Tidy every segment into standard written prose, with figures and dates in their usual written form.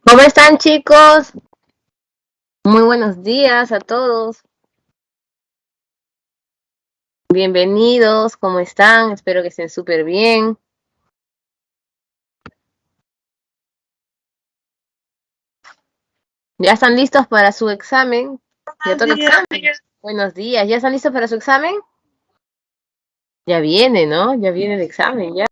¿Cómo están, chicos? Muy buenos días a todos. Bienvenidos, ¿cómo están? Espero que estén súper bien. ¿Ya están listos para su examen? Ya toca examen. Buenos días. ¿Ya están listos para su examen? Ya viene, ¿no? Ya viene el examen, ya.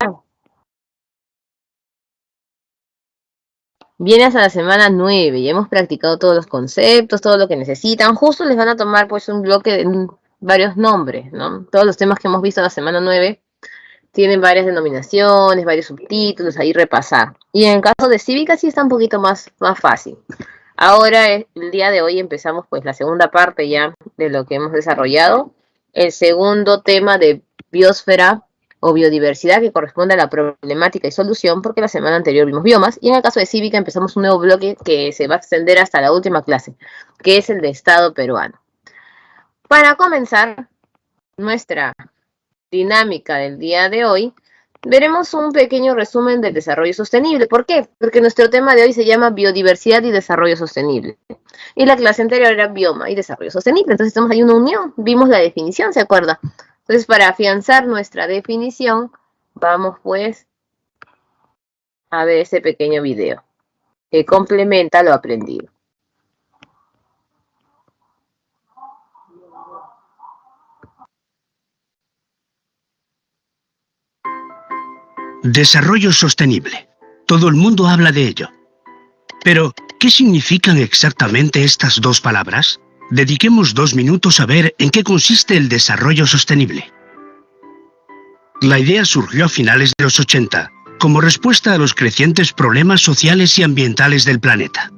Viene hasta la semana 9. Ya hemos practicado todos los conceptos, todo lo que necesitan. Justo les van a tomar pues un bloque de varios nombres, ¿no? Todos los temas que hemos visto en la semana 9 tienen varias denominaciones, varios subtítulos, ahí repasar. Y en el caso de cívica sí está un poquito más fácil. Ahora, el día de hoy empezamos pues la segunda parte ya de lo que hemos desarrollado. El segundo tema de biosfera o biodiversidad que corresponde a la problemática y solución, porque la semana anterior vimos biomas, y en el caso de cívica empezamos un nuevo bloque que se va a extender hasta la última clase, que es el de Estado peruano. Para comenzar nuestra dinámica del día de hoy, veremos un pequeño resumen del desarrollo sostenible. ¿Por qué? Porque nuestro tema de hoy se llama biodiversidad y desarrollo sostenible. Y la clase anterior era bioma y desarrollo sostenible. Entonces estamos ahí una unión. Vimos la definición, ¿se acuerda? Entonces, para afianzar nuestra definición, vamos pues a ver ese pequeño video que complementa lo aprendido. Desarrollo sostenible. Todo el mundo habla de ello. Pero, ¿qué significan exactamente estas dos palabras? Dediquemos 2 minutos a ver en qué consiste el desarrollo sostenible. La idea surgió a finales de los 80, como respuesta a los crecientes problemas sociales y ambientales del planeta.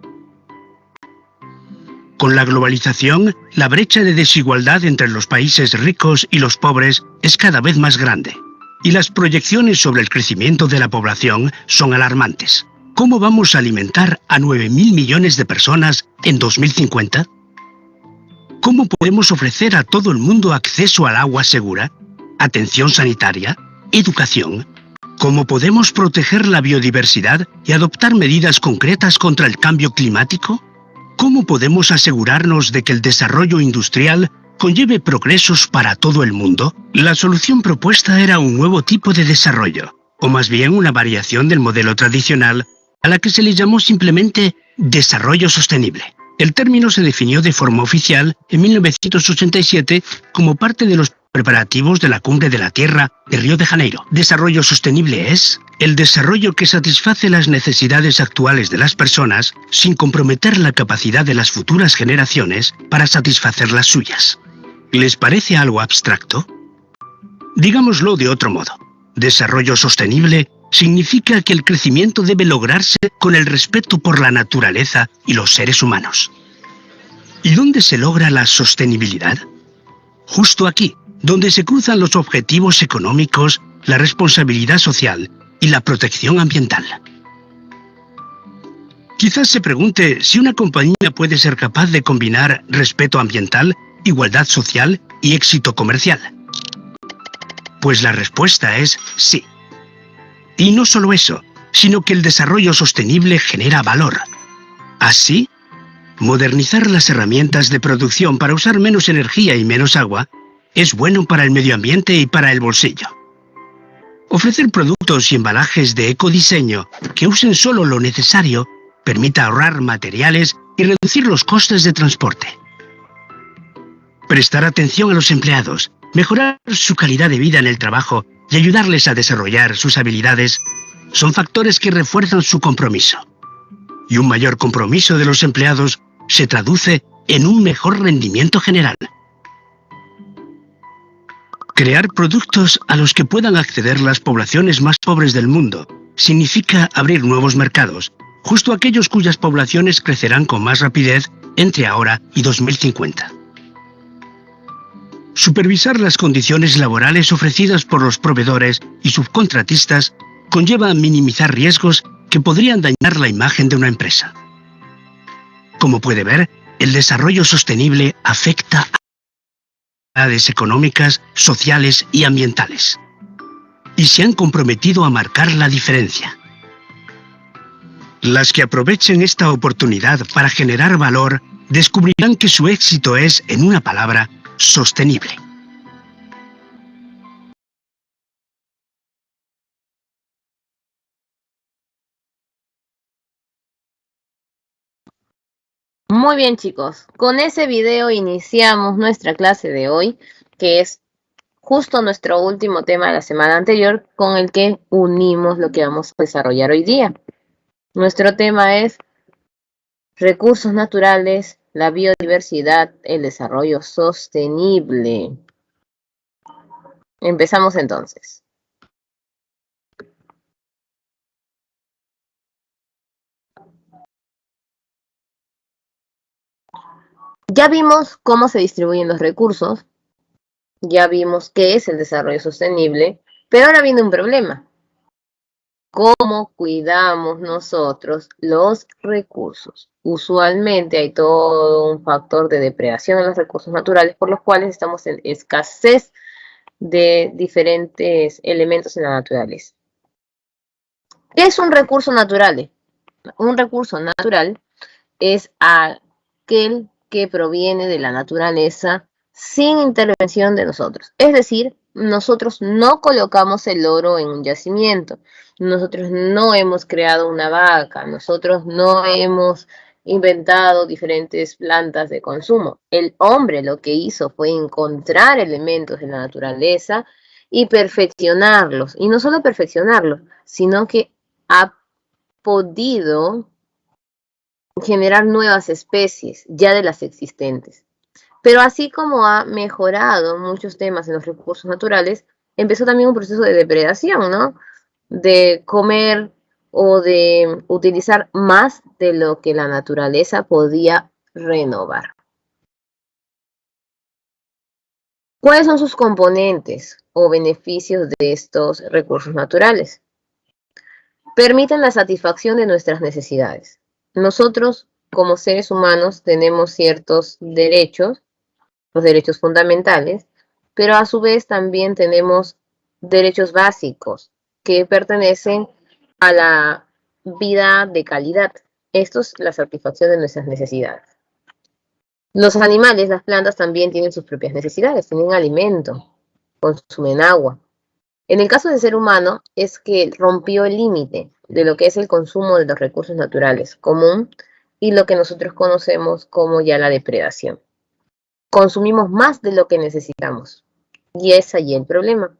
Con la globalización, la brecha de desigualdad entre los países ricos y los pobres es cada vez más grande. Y las proyecciones sobre el crecimiento de la población son alarmantes. ¿Cómo vamos a alimentar a 9.000 millones de personas en 2050? ¿Cómo podemos ofrecer a todo el mundo acceso al agua segura, atención sanitaria, educación? ¿Cómo podemos proteger la biodiversidad y adoptar medidas concretas contra el cambio climático? ¿Cómo podemos asegurarnos de que el desarrollo industrial conlleve progresos para todo el mundo? La solución propuesta era un nuevo tipo de desarrollo, o más bien una variación del modelo tradicional, a la que se le llamó simplemente desarrollo sostenible. El término se definió de forma oficial en 1987 como parte de los preparativos de la Cumbre de la Tierra de Río de Janeiro. Desarrollo sostenible es el desarrollo que satisface las necesidades actuales de las personas sin comprometer la capacidad de las futuras generaciones para satisfacer las suyas. ¿Les parece algo abstracto? Digámoslo de otro modo. Desarrollo sostenible significa que el crecimiento debe lograrse con el respeto por la naturaleza y los seres humanos. ¿Y dónde se logra la sostenibilidad? Justo aquí, donde se cruzan los objetivos económicos, la responsabilidad social y la protección ambiental. Quizás se pregunte si una compañía puede ser capaz de combinar respeto ambiental, igualdad social y éxito comercial. Pues la respuesta es sí. Y no solo eso, sino que el desarrollo sostenible genera valor. Así, modernizar las herramientas de producción para usar menos energía y menos agua es bueno para el medio ambiente y para el bolsillo. Ofrecer productos y embalajes de ecodiseño que usen solo lo necesario permite ahorrar materiales y reducir los costes de transporte. Prestar atención a los empleados, mejorar su calidad de vida en el trabajo y ayudarles a desarrollar sus habilidades son factores que refuerzan su compromiso. Y un mayor compromiso de los empleados se traduce en un mejor rendimiento general. Crear productos a los que puedan acceder las poblaciones más pobres del mundo significa abrir nuevos mercados, justo aquellos cuyas poblaciones crecerán con más rapidez entre ahora y 2050. Supervisar las condiciones laborales ofrecidas por los proveedores y subcontratistas conlleva minimizar riesgos que podrían dañar la imagen de una empresa. Como puede ver, el desarrollo sostenible afecta a necesidades económicas, sociales y ambientales. Y se han comprometido a marcar la diferencia. Las que aprovechen esta oportunidad para generar valor descubrirán que su éxito es, en una palabra, sostenible. Muy bien, chicos. Con ese video iniciamos nuestra clase de hoy, que es justo nuestro último tema de la semana anterior, con el que unimos lo que vamos a desarrollar hoy día. Nuestro tema es recursos naturales, la biodiversidad, el desarrollo sostenible. Empezamos entonces. Ya vimos cómo se distribuyen los recursos, ya vimos qué es el desarrollo sostenible, pero ahora viene un problema. ¿Cómo cuidamos nosotros los recursos? Usualmente hay todo un factor de depredación de los recursos naturales por los cuales estamos en escasez de diferentes elementos en la naturaleza. ¿Qué es un recurso natural? Un recurso natural es aquel que proviene de la naturaleza sin intervención de nosotros. Es decir, nosotros no colocamos el oro en un yacimiento, nosotros no hemos creado una vaca, nosotros no hemos inventado diferentes plantas de consumo. El hombre lo que hizo fue encontrar elementos de la naturaleza y perfeccionarlos. Y no solo perfeccionarlos, sino que ha podido generar nuevas especies ya de las existentes. Pero así como ha mejorado muchos temas en los recursos naturales, empezó también un proceso de depredación, ¿no? De comer o de utilizar más de lo que la naturaleza podía renovar. ¿Cuáles son sus componentes o beneficios de estos recursos naturales? Permiten la satisfacción de nuestras necesidades. Nosotros, como seres humanos, tenemos ciertos derechos, los derechos fundamentales, pero a su vez también tenemos derechos básicos que pertenecen a la vida de calidad. Esto es la satisfacción de nuestras necesidades. Los animales, las plantas también tienen sus propias necesidades, tienen alimento, consumen agua. En el caso del ser humano es que rompió el límite de lo que es el consumo de los recursos naturales común y lo que nosotros conocemos como ya la depredación. Consumimos más de lo que necesitamos y es allí el problema.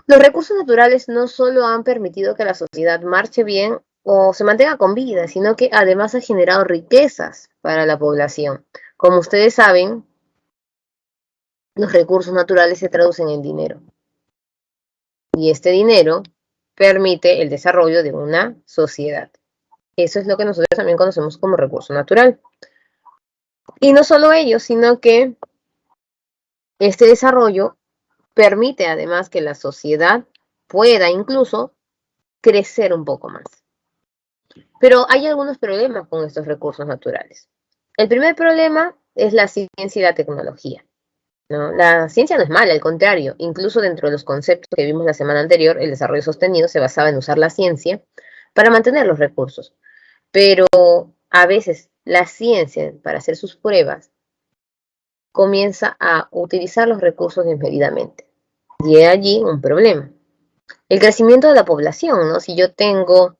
Los recursos naturales no solo han permitido que la sociedad marche bien o se mantenga con vida, sino que además ha generado riquezas para la población. Como ustedes saben, los recursos naturales se traducen en dinero. Y este dinero permite el desarrollo de una sociedad. Eso es lo que nosotros también conocemos como recurso natural. Y no solo ello, sino que este desarrollo permite además que la sociedad pueda incluso crecer un poco más. Pero hay algunos problemas con estos recursos naturales. El primer problema es la ciencia y la tecnología, ¿no? La ciencia no es mala, al contrario, incluso dentro de los conceptos que vimos la semana anterior, el desarrollo sostenido se basaba en usar la ciencia para mantener los recursos. Pero a veces la ciencia, para hacer sus pruebas, comienza a utilizar los recursos desmedidamente. Y hay allí un problema. El crecimiento de la población, ¿no? Si yo tengo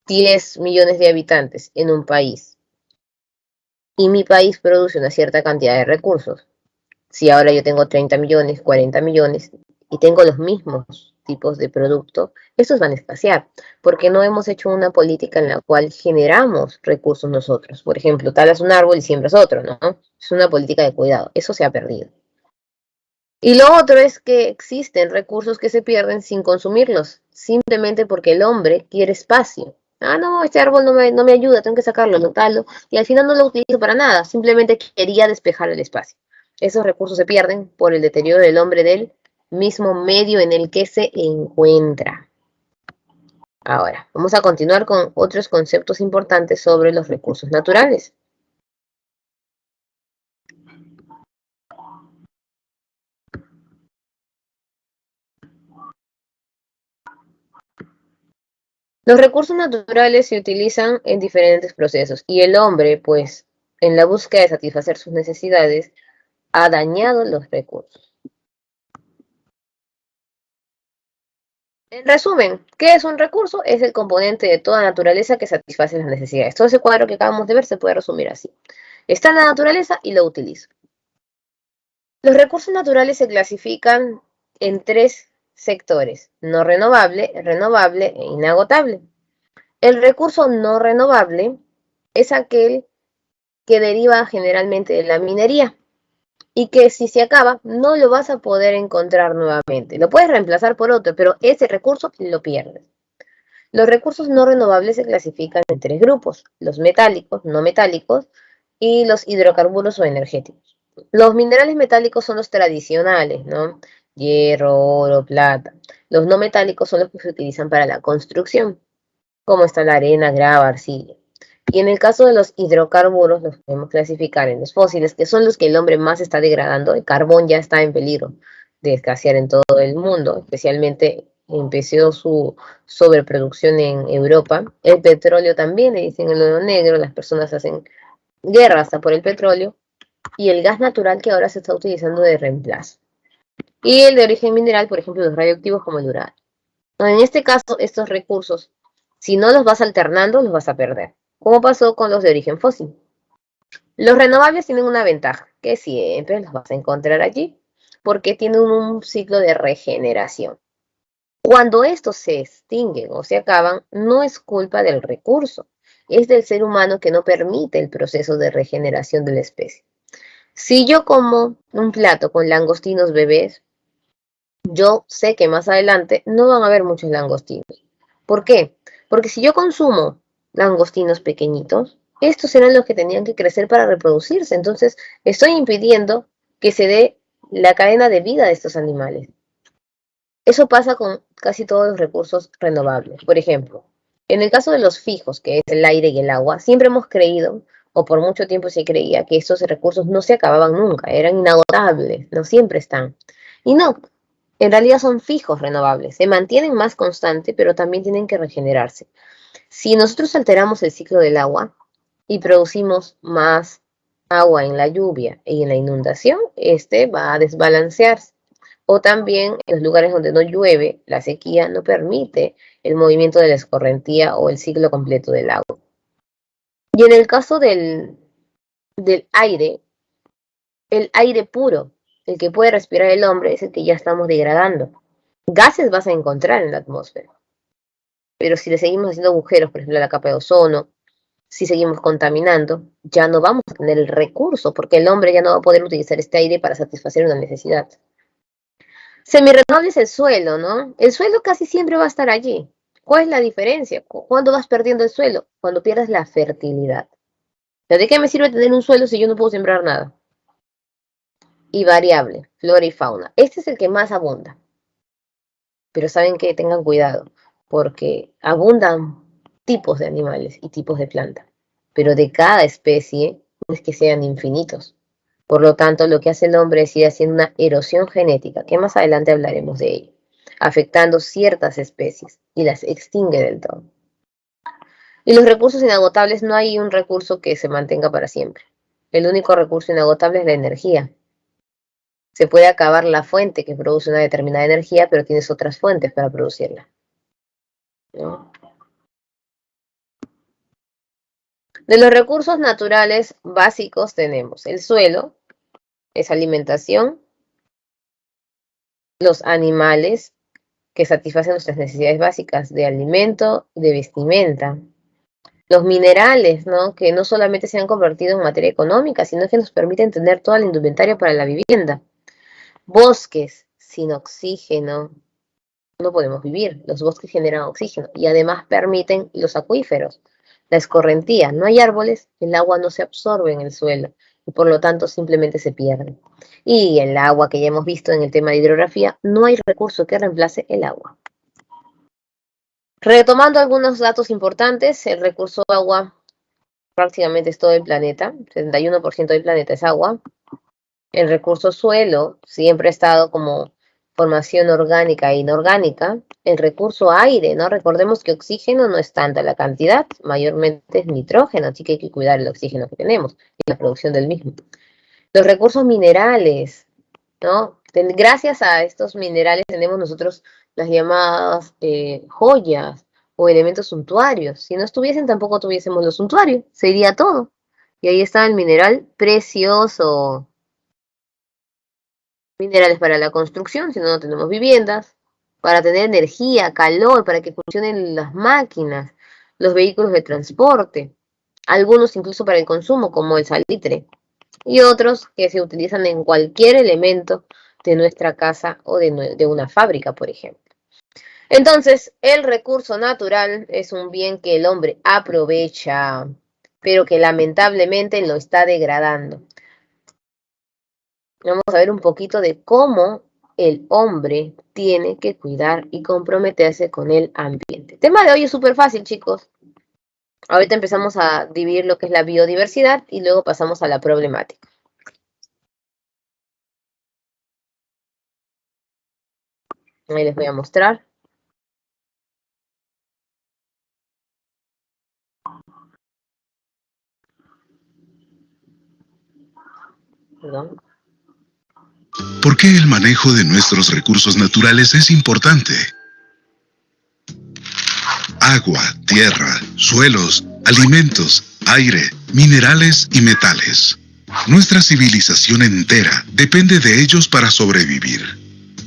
10 millones de habitantes en un país y mi país produce una cierta cantidad de recursos, si ahora yo tengo 30 millones, 40 millones y tengo los mismos tipos de producto, estos van a escasear, porque no hemos hecho una política en la cual generamos recursos nosotros. Por ejemplo, talas un árbol y siembras otro, ¿no? Es una política de cuidado, eso se ha perdido. Y lo otro es que existen recursos que se pierden sin consumirlos, simplemente porque el hombre quiere espacio. Ah, no, este árbol no me ayuda, tengo que sacarlo, notarlo, y al final no lo utilizo para nada, simplemente quería despejar el espacio. Esos recursos se pierden por el deterioro del hombre del mismo medio en el que se encuentra. Ahora, vamos a continuar con otros conceptos importantes sobre los recursos naturales. Los recursos naturales se utilizan en diferentes procesos y el hombre, pues, en la búsqueda de satisfacer sus necesidades, ha dañado los recursos. En resumen, ¿qué es un recurso? Es el componente de toda naturaleza que satisface las necesidades. Todo ese cuadro que acabamos de ver se puede resumir así. Está en la naturaleza y lo utilizo. Los recursos naturales se clasifican en tres sectores: no renovable, renovable e inagotable. El recurso no renovable es aquel que deriva generalmente de la minería y que si se acaba no lo vas a poder encontrar nuevamente. Lo puedes reemplazar por otro, pero ese recurso lo pierdes. Los recursos no renovables se clasifican en tres grupos: los metálicos, no metálicos y los hidrocarburos o energéticos. Los minerales metálicos son los tradicionales, ¿no? Hierro, oro, plata. Los no metálicos son los que se utilizan para la construcción, como está la arena, grava, arcilla. Y en el caso de los hidrocarburos, los podemos clasificar en los fósiles, que son los que el hombre más está degradando. El carbón ya está en peligro de escasear en todo el mundo, especialmente empezó su sobreproducción en Europa. El petróleo también, le dicen el oro negro, las personas hacen guerra hasta por el petróleo. Y el gas natural que ahora se está utilizando de reemplazo. Y el de origen mineral, por ejemplo, los radioactivos como el uranio. En este caso, estos recursos, si no los vas alternando, los vas a perder, como pasó con los de origen fósil. Los renovables tienen una ventaja, que siempre los vas a encontrar allí, porque tienen un ciclo de regeneración. Cuando estos se extinguen o se acaban, no es culpa del recurso, es del ser humano que no permite el proceso de regeneración de la especie. Si yo como un plato con langostinos bebés, yo sé que más adelante no van a haber muchos langostinos. ¿Por qué? Porque si yo consumo langostinos pequeñitos, estos eran los que tenían que crecer para reproducirse. Entonces, estoy impidiendo que se dé la cadena de vida de estos animales. Eso pasa con casi todos los recursos renovables. Por ejemplo, en el caso de los fijos, que es el aire y el agua, siempre hemos creído, o por mucho tiempo se creía, que estos recursos no se acababan nunca, eran inagotables, no siempre están. Y no, en realidad son fijos renovables, se mantienen más constantes, pero también tienen que regenerarse. Si nosotros alteramos el ciclo del agua y producimos más agua en la lluvia y en la inundación, este va a desbalancearse. O también en los lugares donde no llueve, la sequía no permite el movimiento de la escorrentía o el ciclo completo del agua. Y en el caso del aire, el aire puro, el que puede respirar el hombre, es el que ya estamos degradando. Gases vas a encontrar en la atmósfera, pero si le seguimos haciendo agujeros, por ejemplo, a la capa de ozono, si seguimos contaminando, ya no vamos a tener el recurso, porque el hombre ya no va a poder utilizar este aire para satisfacer una necesidad. Semirenovable es el suelo, ¿no? El suelo casi siempre va a estar allí. ¿Cuál es la diferencia? ¿Cuándo vas perdiendo el suelo? Cuando pierdes la fertilidad. ¿De qué me sirve tener un suelo si yo no puedo sembrar nada? Y variable, flora y fauna. Este es el que más abunda. Pero saben que tengan cuidado, porque abundan tipos de animales y tipos de plantas. Pero de cada especie no es que sean infinitos. Por lo tanto, lo que hace el hombre es ir haciendo una erosión genética, que más adelante hablaremos de ello, afectando ciertas especies y las extingue del todo. Y los recursos inagotables, no hay un recurso que se mantenga para siempre. El único recurso inagotable es la energía. Se puede acabar la fuente que produce una determinada energía, pero tienes otras fuentes para producirla, ¿no? De los recursos naturales básicos tenemos el suelo, es alimentación, los animales, que satisfacen nuestras necesidades básicas de alimento y de vestimenta. Los minerales, ¿no? Que no solamente se han convertido en materia económica, sino que nos permiten tener toda la indumentaria para la vivienda. Bosques sin oxígeno, no podemos vivir. Los bosques generan oxígeno y además permiten los acuíferos, la escorrentía. No hay árboles, el agua no se absorbe en el suelo y por lo tanto simplemente se pierde. Y el agua, que ya hemos visto en el tema de hidrografía, no hay recurso que reemplace el agua. Retomando algunos datos importantes, el recurso agua prácticamente es todo el planeta, 71% del planeta es agua. El recurso suelo siempre ha estado como formación orgánica e inorgánica, el recurso aire, ¿no? Recordemos que oxígeno no es tanta la cantidad, mayormente es nitrógeno, así que hay que cuidar el oxígeno que tenemos y la producción del mismo. Los recursos minerales, ¿no? Gracias a estos minerales tenemos nosotros las llamadas joyas o elementos suntuarios. Si no estuviesen, tampoco tuviésemos los suntuarios, sería todo. Y ahí está el mineral precioso. Minerales para la construcción, si no, no tenemos viviendas, para tener energía, calor, para que funcionen las máquinas, los vehículos de transporte, algunos incluso para el consumo, como el salitre, y otros que se utilizan en cualquier elemento de nuestra casa o de una fábrica, por ejemplo. Entonces, el recurso natural es un bien que el hombre aprovecha, pero que lamentablemente lo está degradando. Vamos a ver un poquito de cómo el hombre tiene que cuidar y comprometerse con el ambiente. El tema de hoy es súper fácil, chicos. Ahorita empezamos a dividir lo que es la biodiversidad y luego pasamos a la problemática. Ahí les voy a mostrar. Perdón. ¿Por qué el manejo de nuestros recursos naturales es importante? Agua, tierra, suelos, alimentos, aire, minerales y metales. Nuestra civilización entera depende de ellos para sobrevivir.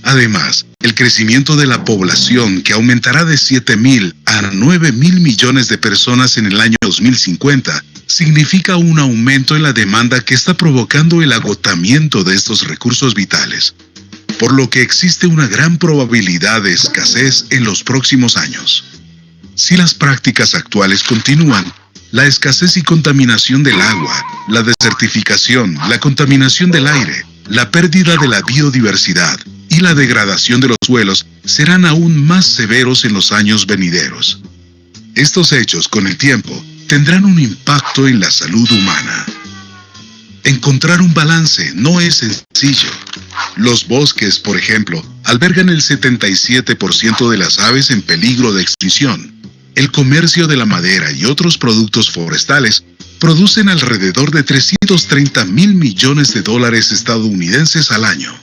Además, el crecimiento de la población, que aumentará de 7.000 a 9.000 millones de personas en el año 2050, significa un aumento en la demanda que está provocando el agotamiento de estos recursos vitales, por lo que existe una gran probabilidad de escasez en los próximos años. Si las prácticas actuales continúan, la escasez y contaminación del agua, la desertificación, la contaminación del aire, la pérdida de la biodiversidad y la degradación de los suelos serán aún más severos en los años venideros. Estos hechos, con el tiempo, tendrán un impacto en la salud humana. Encontrar un balance no es sencillo. Los bosques, por ejemplo, albergan el 77% de las aves en peligro de extinción. El comercio de la madera y otros productos forestales producen alrededor de 330.000 millones de dólares estadounidenses al año.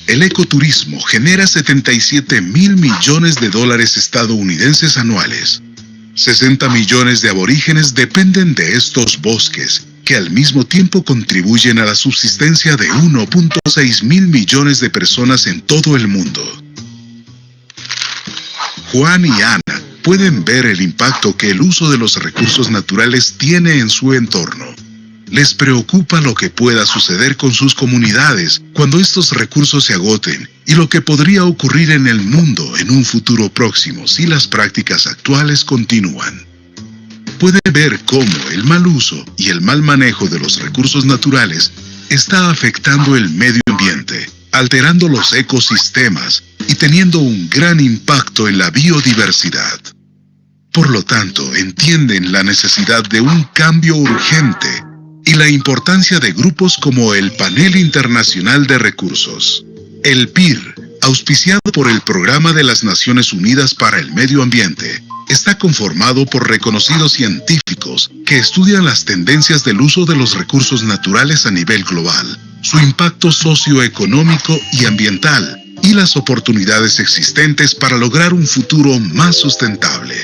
El ecoturismo genera 77.000 millones de dólares estadounidenses anuales. 60 millones de aborígenes dependen de estos bosques, que al mismo tiempo contribuyen a la subsistencia de 1.6 mil millones de personas en todo el mundo. Juan y Ana pueden ver el impacto que el uso de los recursos naturales tiene en su entorno. Les preocupa lo que pueda suceder con sus comunidades cuando estos recursos se agoten y lo que podría ocurrir en el mundo en un futuro próximo si las prácticas actuales continúan. Puede ver cómo el mal uso y el mal manejo de los recursos naturales está afectando el medio ambiente, alterando los ecosistemas y teniendo un gran impacto en la biodiversidad. Por lo tanto, entienden la necesidad de un cambio urgente y la importancia de grupos como el Panel Internacional de Recursos, el PIR, auspiciado por el Programa de las Naciones Unidas para el Medio Ambiente. Está conformado por reconocidos científicos que estudian las tendencias del uso de los recursos naturales a nivel global, su impacto socioeconómico y ambiental, y las oportunidades existentes para lograr un futuro más sustentable.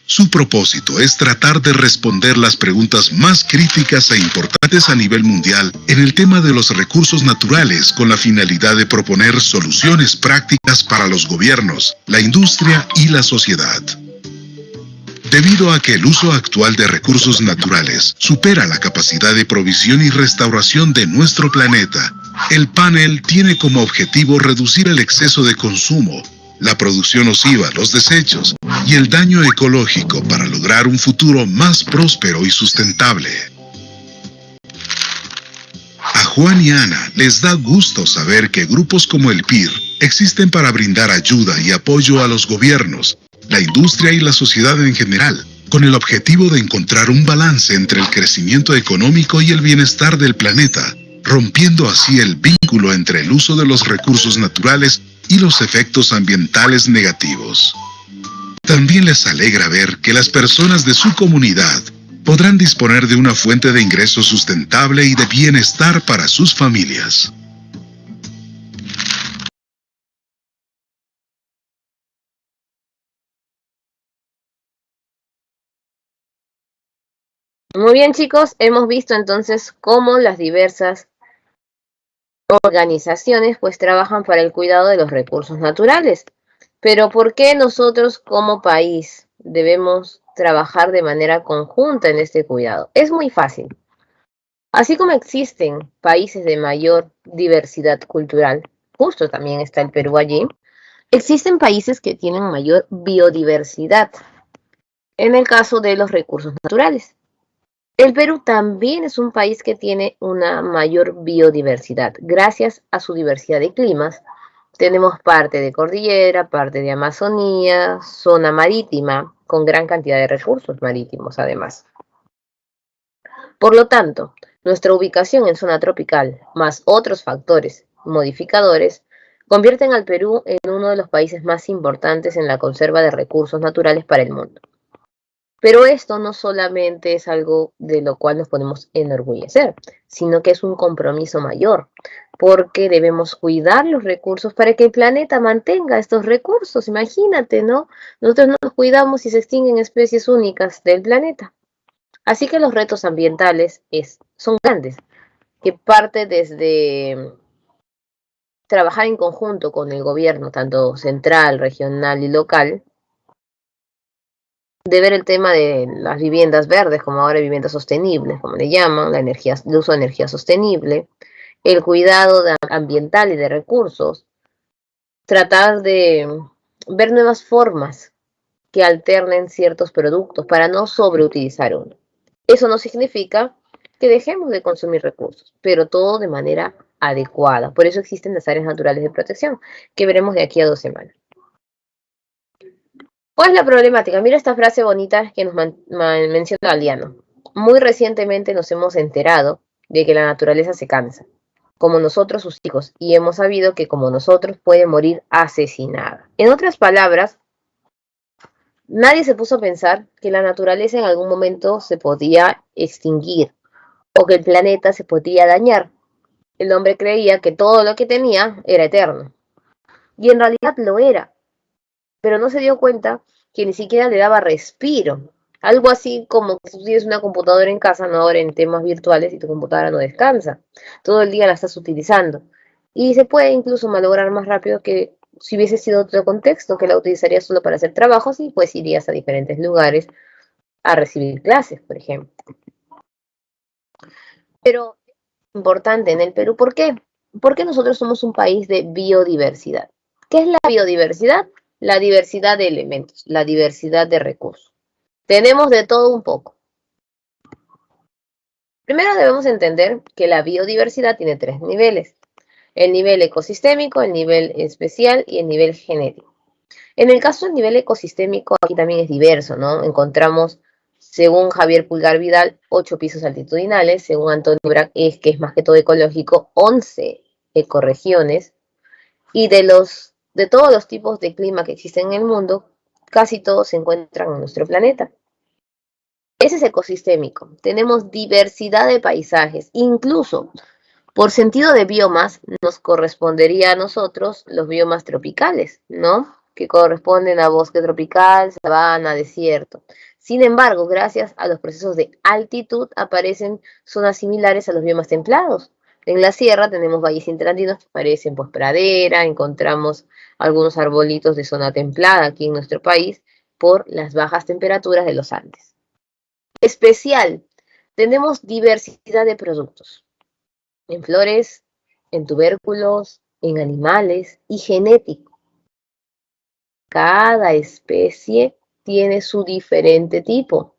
Su propósito es tratar de responder las preguntas más críticas e importantes a nivel mundial en el tema de los recursos naturales, con la finalidad de proponer soluciones prácticas para los gobiernos, la industria y la sociedad. Debido a que el uso actual de recursos naturales supera la capacidad de provisión y restauración de nuestro planeta, el panel tiene como objetivo reducir el exceso de consumo, la producción nociva, los desechos y el daño ecológico para lograr un futuro más próspero y sustentable. A Juan y Ana les da gusto saber que grupos como el PIR existen para brindar ayuda y apoyo a los gobiernos, la industria y la sociedad en general, con el objetivo de encontrar un balance entre el crecimiento económico y el bienestar del planeta, rompiendo así el vínculo entre el uso de los recursos naturales y los efectos ambientales negativos. También les alegra ver que las personas de su comunidad podrán disponer de una fuente de ingreso sustentable y de bienestar para sus familias. Muy bien, chicos, hemos visto entonces cómo las diversas organizaciones pues trabajan para el cuidado de los recursos naturales. Pero ¿por qué nosotros como país debemos trabajar de manera conjunta en este cuidado? Es muy fácil. Así como existen países de mayor diversidad cultural, justo también está el Perú allí, existen países que tienen mayor biodiversidad en el caso de los recursos naturales. El Perú también es un país que tiene una mayor biodiversidad. Gracias a su diversidad de climas, tenemos parte de cordillera, parte de Amazonía, zona marítima, con gran cantidad de recursos marítimos además. Por lo tanto, nuestra ubicación en zona tropical, más otros factores modificadores, convierten al Perú en uno de los países más importantes en la conserva de recursos naturales para el mundo. Pero esto no solamente es algo de lo cual nos podemos enorgullecer, sino que es un compromiso mayor, porque debemos cuidar los recursos para que el planeta mantenga estos recursos. Imagínate, ¿no? Nosotros no los cuidamos y se extinguen especies únicas del planeta. Así que los retos ambientales son grandes, que parte desde trabajar en conjunto con el gobierno, tanto central, regional y local, de ver el tema de las viviendas verdes, como ahora viviendas sostenibles, como le llaman, el uso de energía sostenible, el cuidado ambiental y de recursos, tratar de ver nuevas formas que alternen ciertos productos para no sobreutilizar uno. Eso no significa que dejemos de consumir recursos, pero todo de manera adecuada. Por eso existen las áreas naturales de protección, que veremos de aquí a 2 semanas. ¿Cuál es la problemática? Mira esta frase bonita que nos menciona Galeano. Muy recientemente nos hemos enterado de que la naturaleza se cansa, como nosotros sus hijos, y hemos sabido que como nosotros puede morir asesinada. En otras palabras, nadie se puso a pensar que la naturaleza en algún momento se podía extinguir o que el planeta se podía dañar. El hombre creía que todo lo que tenía era eterno, y en realidad lo era, pero no se dio cuenta que ni siquiera le daba respiro. Algo así como que tú tienes una computadora en casa, no ahora en temas virtuales, y tu computadora no descansa. Todo el día la estás utilizando. Y se puede incluso malograr más rápido que si hubiese sido otro contexto, que la utilizarías solo para hacer trabajos y pues irías a diferentes lugares a recibir clases, por ejemplo. Pero es importante en el Perú, ¿por qué? Porque nosotros somos un país de biodiversidad. ¿Qué es la biodiversidad? La diversidad de elementos, la diversidad de recursos. Tenemos de todo un poco. Primero debemos entender que la biodiversidad tiene 3 niveles. El nivel ecosistémico, el nivel especial y el nivel genético. En el caso del nivel ecosistémico, aquí también es diverso, ¿no? Encontramos, según Javier Pulgar Vidal, 8 pisos altitudinales, según Antonio Brac, que es más que todo ecológico, 11 ecorregiones, y de todos los tipos de clima que existen en el mundo, casi todos se encuentran en nuestro planeta. Ese es ecosistémico. Tenemos diversidad de paisajes, incluso por sentido de biomas, nos correspondería a nosotros los biomas tropicales, ¿no? Que corresponden a bosque tropical, sabana, desierto. Sin embargo, gracias a los procesos de altitud, aparecen zonas similares a los biomas templados. En la sierra tenemos valles interandinos que parecen pues pradera, encontramos algunos arbolitos de zona templada aquí en nuestro país por las bajas temperaturas de los Andes. Especial, tenemos diversidad de productos en flores, en tubérculos, en animales y genético. Cada especie tiene su diferente tipo.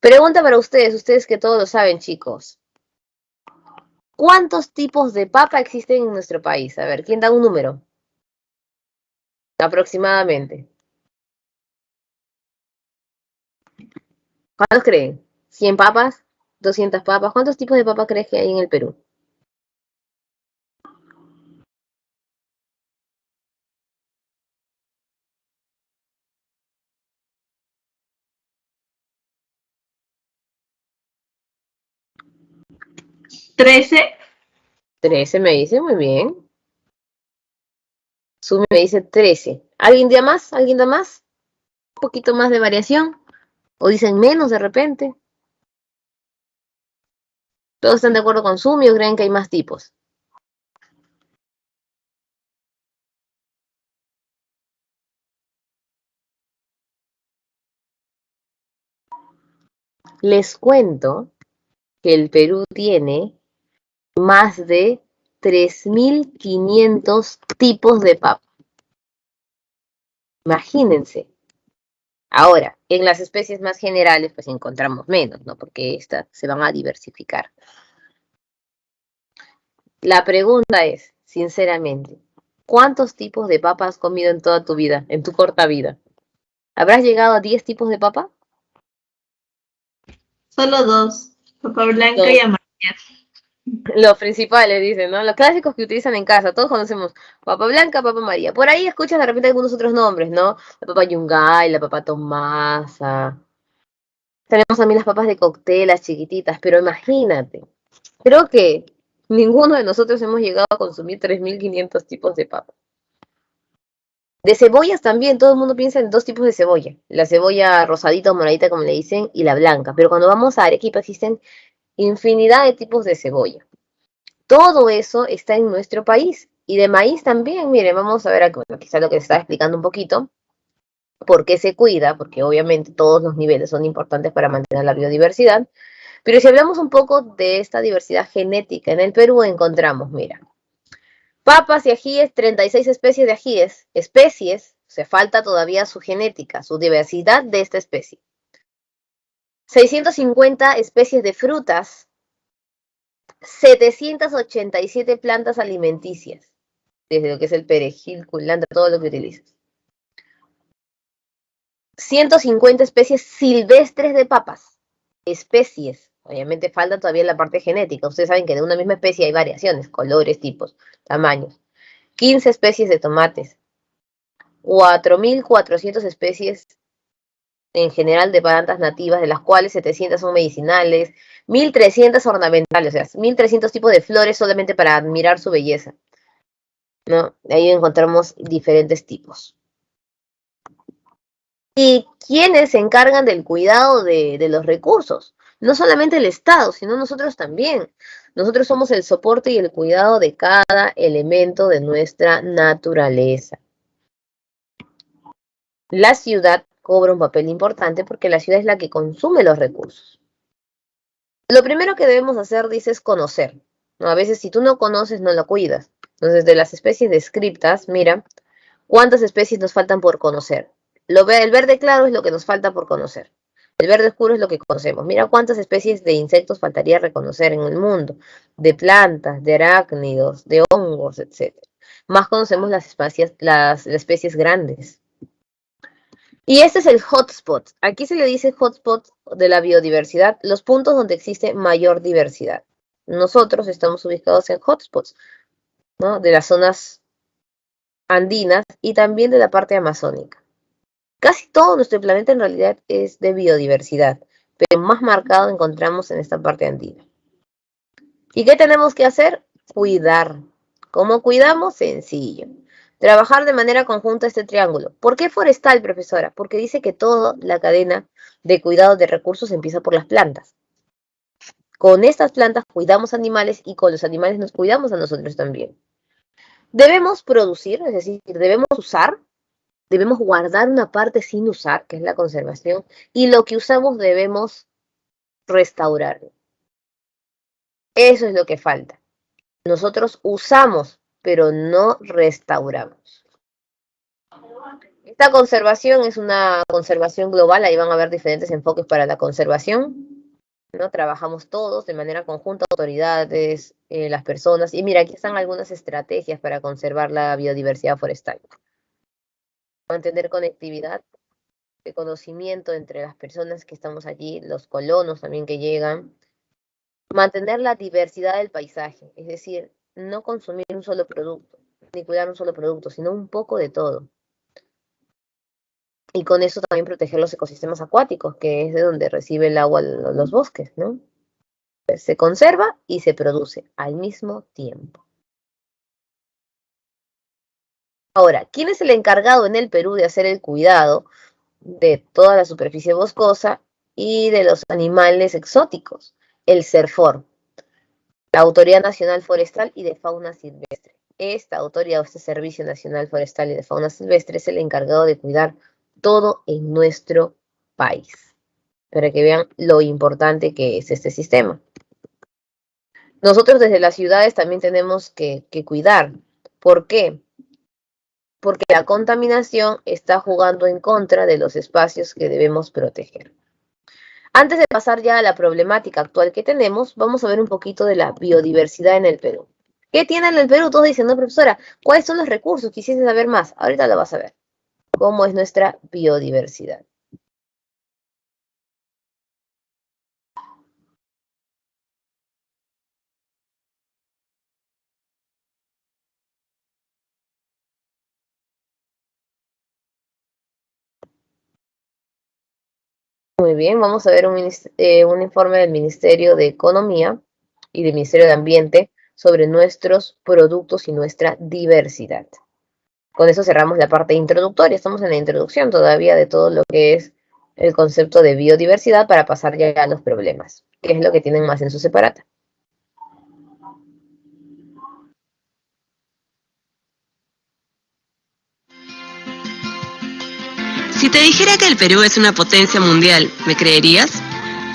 Pregunta para ustedes que todos lo saben, chicos. ¿Cuántos tipos de papa existen en nuestro país? A ver, ¿quién da un número? Aproximadamente. ¿Cuántos creen? ¿100 papas? ¿200 papas? ¿Cuántos tipos de papa crees que hay en el Perú? 13. 13 me dice, muy bien. Sumi me dice 13. ¿Alguien da más? ¿Alguien da más? ¿Un poquito más de variación? ¿O dicen menos de repente? ¿Todos están de acuerdo con Sumi o creen que hay más tipos? Les cuento que el Perú tiene más de 3.500 tipos de papa. Imagínense. Ahora, en las especies más generales, pues encontramos menos, ¿no? Porque estas se van a diversificar. La pregunta es, sinceramente, ¿cuántos tipos de papa has comido en toda tu vida, en tu corta vida? ¿Habrás llegado a 10 tipos de papa? Solo 2. Papa blanca y Dos. amarilla. Los principales, dicen, ¿no? Los clásicos que utilizan en casa. Todos conocemos papa blanca, papa amarilla. Por ahí escuchas de repente algunos otros nombres, ¿no? La papa yungay, la papa tomasa. Tenemos también las papas de cóctel, las chiquititas. Pero imagínate, creo que ninguno de nosotros hemos llegado a consumir 3.500 tipos de papa. De cebollas también, todo el mundo piensa en dos tipos de cebolla. La cebolla rosadita o moradita, como le dicen, y la blanca. Pero cuando vamos a Arequipa existen infinidad de tipos de cebolla. Todo eso está en nuestro país. Y de maíz también, miren, vamos a ver aquí, bueno, quizá lo que se está explicando un poquito, por qué se cuida, porque obviamente todos los niveles son importantes para mantener la biodiversidad. Pero si hablamos un poco de esta diversidad genética en el Perú, encontramos, mira, papas y ajíes, 36 especies de ajíes, se falta todavía su genética, su diversidad de esta especie. 650 especies de frutas, 787 plantas alimenticias, desde lo que es el perejil, culantro, todo lo que utilizas. 150 especies silvestres de papas, especies. Obviamente falta todavía la parte genética. Ustedes saben que de una misma especie hay variaciones, colores, tipos, tamaños. 15 especies de tomates, 4.400 especies en general de plantas nativas, de las cuales 700 son medicinales, 1.300 ornamentales, o sea, 1.300 tipos de flores solamente para admirar su belleza, ¿no? Ahí encontramos diferentes tipos. ¿Y quiénes se encargan del cuidado de los recursos? No solamente el Estado, sino nosotros también. Nosotros somos el soporte y el cuidado de cada elemento de nuestra naturaleza. La ciudad cobra un papel importante porque la ciudad es la que consume los recursos. Lo primero que debemos hacer, dice, es conocer, ¿no? A veces si tú no conoces, no lo cuidas. Entonces, de las especies descritas, mira, ¿cuántas especies nos faltan por conocer? El verde claro es lo que nos falta por conocer. El verde oscuro es lo que conocemos. Mira cuántas especies de insectos faltaría reconocer en el mundo, de plantas, de arácnidos, de hongos, etc. Más conocemos las especies grandes. Y este es el hotspot. Aquí se le dice hotspot de la biodiversidad, los puntos donde existe mayor diversidad. Nosotros estamos ubicados en hotspots, ¿no? De las zonas andinas y también de la parte amazónica. Casi todo nuestro planeta en realidad es de biodiversidad, pero más marcado encontramos en esta parte andina. ¿Y qué tenemos que hacer? Cuidar. ¿Cómo cuidamos? Sencillo. Trabajar de manera conjunta este triángulo. ¿Por qué forestal, profesora? Porque dice que toda la cadena de cuidado de recursos empieza por las plantas. Con estas plantas cuidamos animales y con los animales nos cuidamos a nosotros también. Debemos producir, es decir, debemos usar, debemos guardar una parte sin usar, que es la conservación, y lo que usamos debemos restaurar. Eso es lo que falta. Nosotros usamos, pero no restauramos. Esta conservación es una conservación global, ahí van a haber diferentes enfoques para la conservación, ¿no? Trabajamos todos de manera conjunta, autoridades, las personas, y mira, aquí están algunas estrategias para conservar la biodiversidad forestal. Mantener conectividad, de conocimiento entre las personas que estamos allí, los colonos también que llegan. Mantener la diversidad del paisaje, es decir, no consumir un solo producto, ni cuidar un solo producto, sino un poco de todo. Y con eso también proteger los ecosistemas acuáticos, que es de donde recibe el agua los bosques, ¿no? Se conserva y se produce al mismo tiempo. Ahora, ¿quién es el encargado en el Perú de hacer el cuidado de toda la superficie boscosa y de los animales exóticos? El CERFOR, la Autoridad Nacional Forestal y de Fauna Silvestre. Esta autoridad, este Servicio Nacional Forestal y de Fauna Silvestre, es el encargado de cuidar todo en nuestro país, para que vean lo importante que es este sistema. Nosotros desde las ciudades también tenemos que cuidar. ¿Por qué? Porque la contaminación está jugando en contra de los espacios que debemos proteger. Antes de pasar ya a la problemática actual que tenemos, vamos a ver un poquito de la biodiversidad en el Perú. ¿Qué tiene en el Perú? Todos dicen, no, profesora, ¿cuáles son los recursos? Quisiese saber más. Ahorita lo vas a ver. ¿Cómo es nuestra biodiversidad? Muy bien, vamos a ver un informe del Ministerio de Economía y del Ministerio de Ambiente sobre nuestros productos y nuestra diversidad. Con eso cerramos la parte introductoria. Estamos en la introducción todavía de todo lo que es el concepto de biodiversidad para pasar ya a los problemas, que es lo que tienen más en su separata. Si te dijera que el Perú es una potencia mundial, ¿me creerías?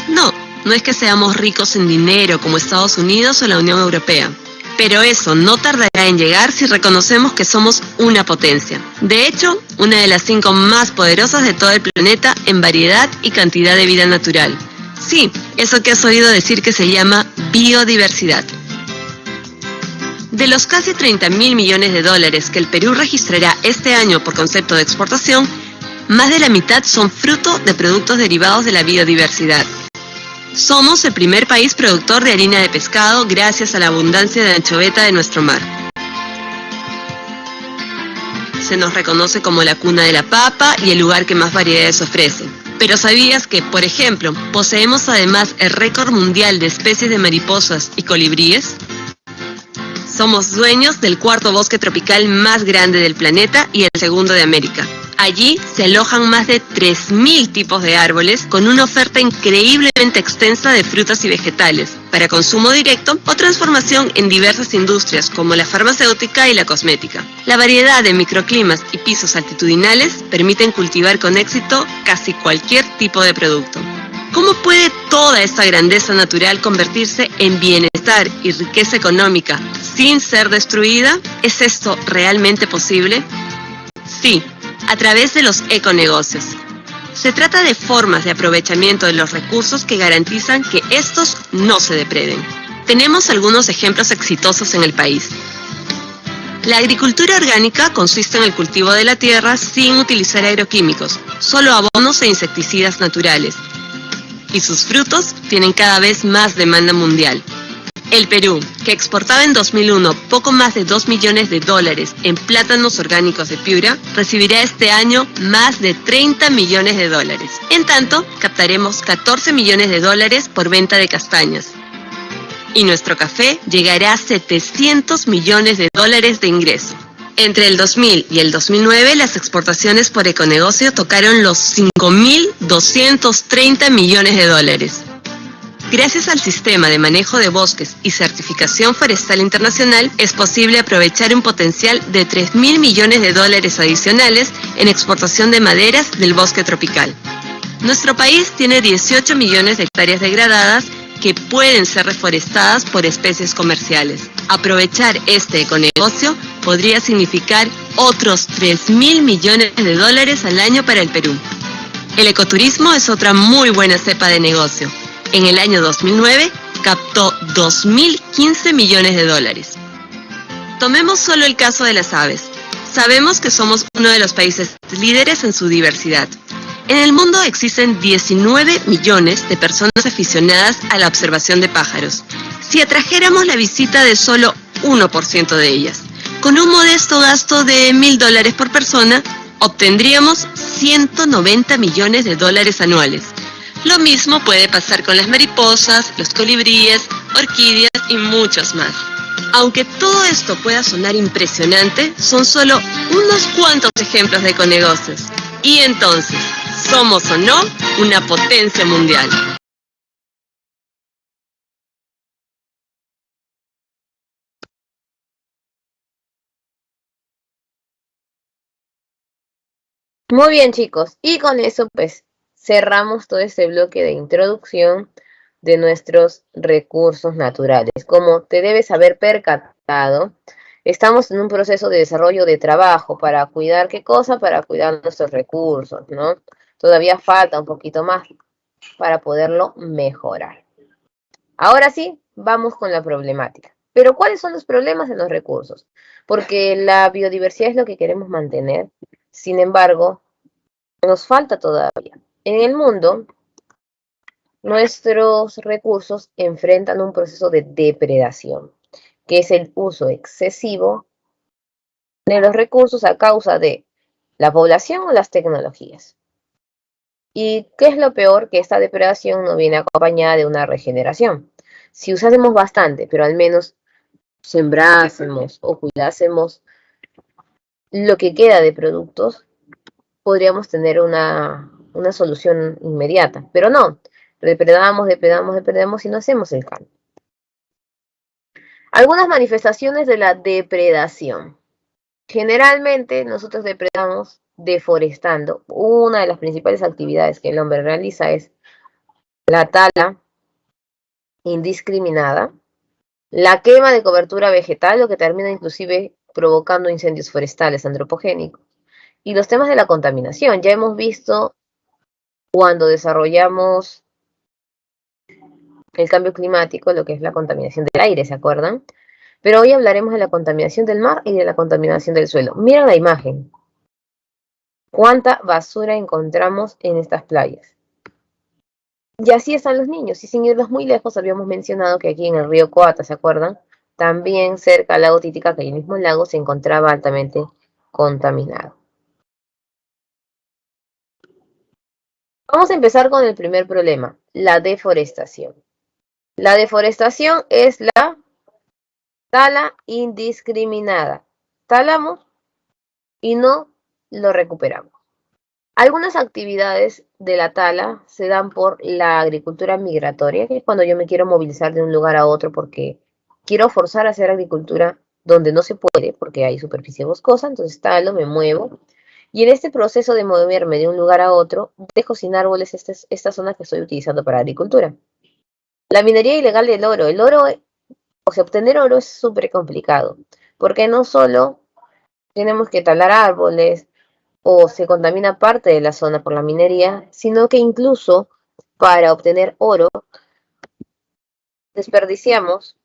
No, no es que seamos ricos en dinero como Estados Unidos o la Unión Europea. Pero eso no tardará en llegar si reconocemos que somos una potencia. De hecho, una de las 5 más poderosas de todo el planeta en variedad y cantidad de vida natural. Sí, eso que has oído decir que se llama biodiversidad. De los casi 30.000 millones de dólares que el Perú registrará este año por concepto de exportación, más de la mitad son fruto de productos derivados de la biodiversidad. Somos el primer país productor de harina de pescado gracias a la abundancia de anchoveta de nuestro mar. Se nos reconoce como la cuna de la papa y el lugar que más variedades ofrece. Pero ¿sabías que, por ejemplo, poseemos además el récord mundial de especies de mariposas y colibríes? Somos dueños del 4º bosque tropical más grande del planeta y el 2º de América. Allí se alojan más de 3.000 tipos de árboles con una oferta increíblemente extensa de frutas y vegetales para consumo directo o transformación en diversas industrias como la farmacéutica y la cosmética. La variedad de microclimas y pisos altitudinales permiten cultivar con éxito casi cualquier tipo de producto. ¿Cómo puede toda esta grandeza natural convertirse en bienestar y riqueza económica sin ser destruida? ¿Es esto realmente posible? Sí, a través de los econegocios. Se trata de formas de aprovechamiento de los recursos que garantizan que estos no se depreden. Tenemos algunos ejemplos exitosos en el país. La agricultura orgánica consiste en el cultivo de la tierra sin utilizar agroquímicos, solo abonos e insecticidas naturales. Y sus frutos tienen cada vez más demanda mundial. El Perú, que exportaba en 2001 poco más de 2 millones de dólares en plátanos orgánicos de Piura, recibirá este año más de 30 millones de dólares. En tanto, captaremos 14 millones de dólares por venta de castañas. Y nuestro café llegará a 700 millones de dólares de ingreso. Entre el 2000 y el 2009, las exportaciones por econegocio tocaron los 5.230 millones de dólares. Gracias al sistema de manejo de bosques y certificación forestal internacional, es posible aprovechar un potencial de 3.000 millones de dólares adicionales en exportación de maderas del bosque tropical. Nuestro país tiene 18 millones de hectáreas degradadas que pueden ser reforestadas por especies comerciales. Aprovechar este econegocio podría significar otros 3.000 millones de dólares al año para el Perú. El ecoturismo es otra muy buena cepa de negocio. En el año 2009 captó 2.015 millones de dólares. Tomemos solo el caso de las aves. Sabemos que somos uno de los países líderes en su diversidad. En el mundo existen 19 millones de personas aficionadas a la observación de pájaros. Si atrajéramos la visita de solo 1% de ellas, con un modesto gasto de $1.000 por persona, obtendríamos 190 millones de dólares anuales. Lo mismo puede pasar con las mariposas, los colibríes, orquídeas y muchos más. Aunque todo esto pueda sonar impresionante, son solo unos cuantos ejemplos de econegocios. Y entonces, ¿somos o no una potencia mundial? Muy bien, chicos. Y con eso, pues, cerramos todo este bloque de introducción de nuestros recursos naturales. Como te debes haber percatado, estamos en un proceso de desarrollo de trabajo para cuidar, ¿qué cosa? Para cuidar nuestros recursos, ¿no? Todavía falta un poquito más para poderlo mejorar. Ahora sí, vamos con la problemática. Pero ¿cuáles son los problemas en los recursos? Porque la biodiversidad es lo que queremos mantener. Sin embargo, nos falta todavía. En el mundo, nuestros recursos enfrentan un proceso de depredación, que es el uso excesivo de los recursos a causa de la población o las tecnologías. ¿Y qué es lo peor? Que esta depredación no viene acompañada de una regeneración. Si usásemos bastante, pero al menos sembrásemos o cuidásemos lo que queda de productos, podríamos tener una solución inmediata. Pero no, depredamos, depredamos, depredamos y no hacemos el cambio. Algunas manifestaciones de la depredación. Generalmente nosotros depredamos deforestando. Una de las principales actividades que el hombre realiza es la tala indiscriminada, la quema de cobertura vegetal, lo que termina inclusive provocando incendios forestales antropogénicos, y los temas de la contaminación. Ya hemos visto cuando desarrollamos el cambio climático, lo que es la contaminación del aire, ¿se acuerdan? Pero hoy hablaremos de la contaminación del mar y de la contaminación del suelo. Miren la imagen. ¿Cuánta basura encontramos en estas playas? Y así están los niños. Y sin irnos muy lejos, habíamos mencionado que aquí en el río Coata, ¿se acuerdan? También cerca al lago Titicaca, que el mismo lago se encontraba altamente contaminado. Vamos a empezar con el primer problema, la deforestación. La deforestación es la tala indiscriminada. Talamos y no lo recuperamos. Algunas actividades de la tala se dan por la agricultura migratoria, que es cuando yo me quiero movilizar de un lugar a otro porque quiero forzar a hacer agricultura donde no se puede, porque hay superficie boscosa, entonces talo, me muevo. Y en este proceso de moverme de un lugar a otro, dejo sin árboles esta zona que estoy utilizando para agricultura. La minería ilegal del oro. El oro, o sea, obtener oro es súper complicado, porque no solo tenemos que talar árboles o se contamina parte de la zona por la minería, sino que incluso para obtener oro desperdiciamos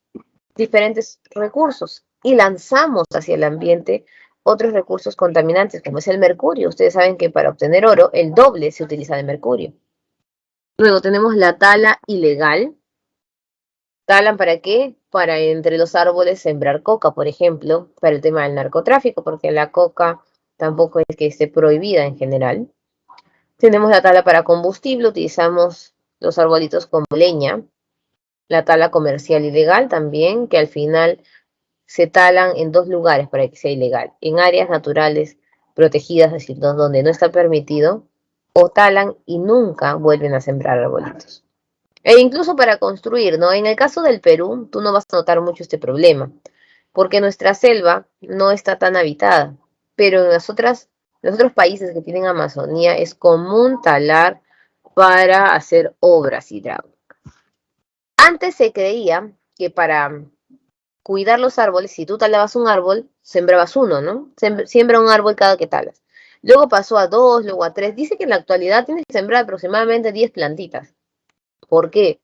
diferentes recursos y lanzamos hacia el ambiente otros recursos contaminantes, como es el mercurio. Ustedes saben que para obtener oro, el doble se utiliza de mercurio. Luego tenemos la tala ilegal. ¿Talan para qué? Para entre los árboles sembrar coca, por ejemplo, para el tema del narcotráfico, porque la coca tampoco es que esté prohibida en general. Tenemos la tala para combustible, utilizamos los arbolitos como leña. La tala comercial ilegal también, que al final se talan en dos lugares para que sea ilegal. En áreas naturales protegidas, es decir, donde no está permitido, o talan y nunca vuelven a sembrar arbolitos. E incluso para construir, ¿no? En el caso del Perú, tú no vas a notar mucho este problema, porque nuestra selva no está tan habitada, pero en los otros países que tienen Amazonía es común talar para hacer obras hidráulicas. Antes se creía que para cuidar los árboles, si tú talabas un árbol, sembrabas uno, ¿no? Siembra un árbol cada que talas. Luego pasó a 2, luego a 3. Dice que en la actualidad tienes que sembrar aproximadamente 10 plantitas. ¿Por qué?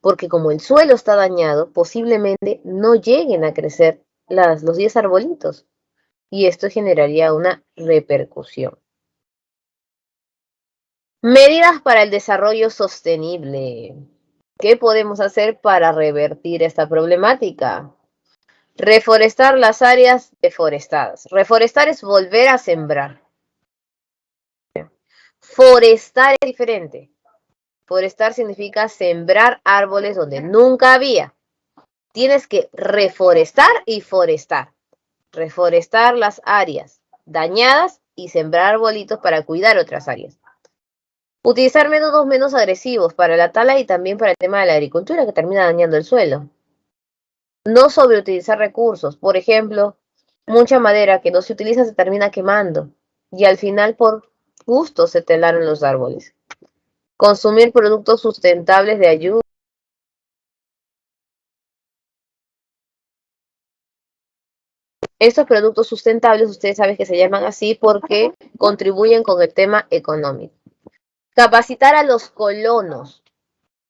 Porque como el suelo está dañado, posiblemente no lleguen a crecer los 10 arbolitos. Y esto generaría una repercusión. Medidas para el desarrollo sostenible. ¿Qué podemos hacer para revertir esta problemática? Reforestar las áreas deforestadas. Reforestar es volver a sembrar. Forestar es diferente. Forestar significa sembrar árboles donde nunca había. Tienes que reforestar y forestar. Reforestar las áreas dañadas y sembrar arbolitos para cuidar otras áreas. Utilizar métodos menos agresivos para la tala y también para el tema de la agricultura que termina dañando el suelo. No sobreutilizar recursos. Por ejemplo, mucha madera que no se utiliza se termina quemando y al final por gusto se talaron los árboles. Consumir productos sustentables de ayuda. Estos productos sustentables, ustedes saben que se llaman así porque contribuyen con el tema económico. Capacitar a los colonos.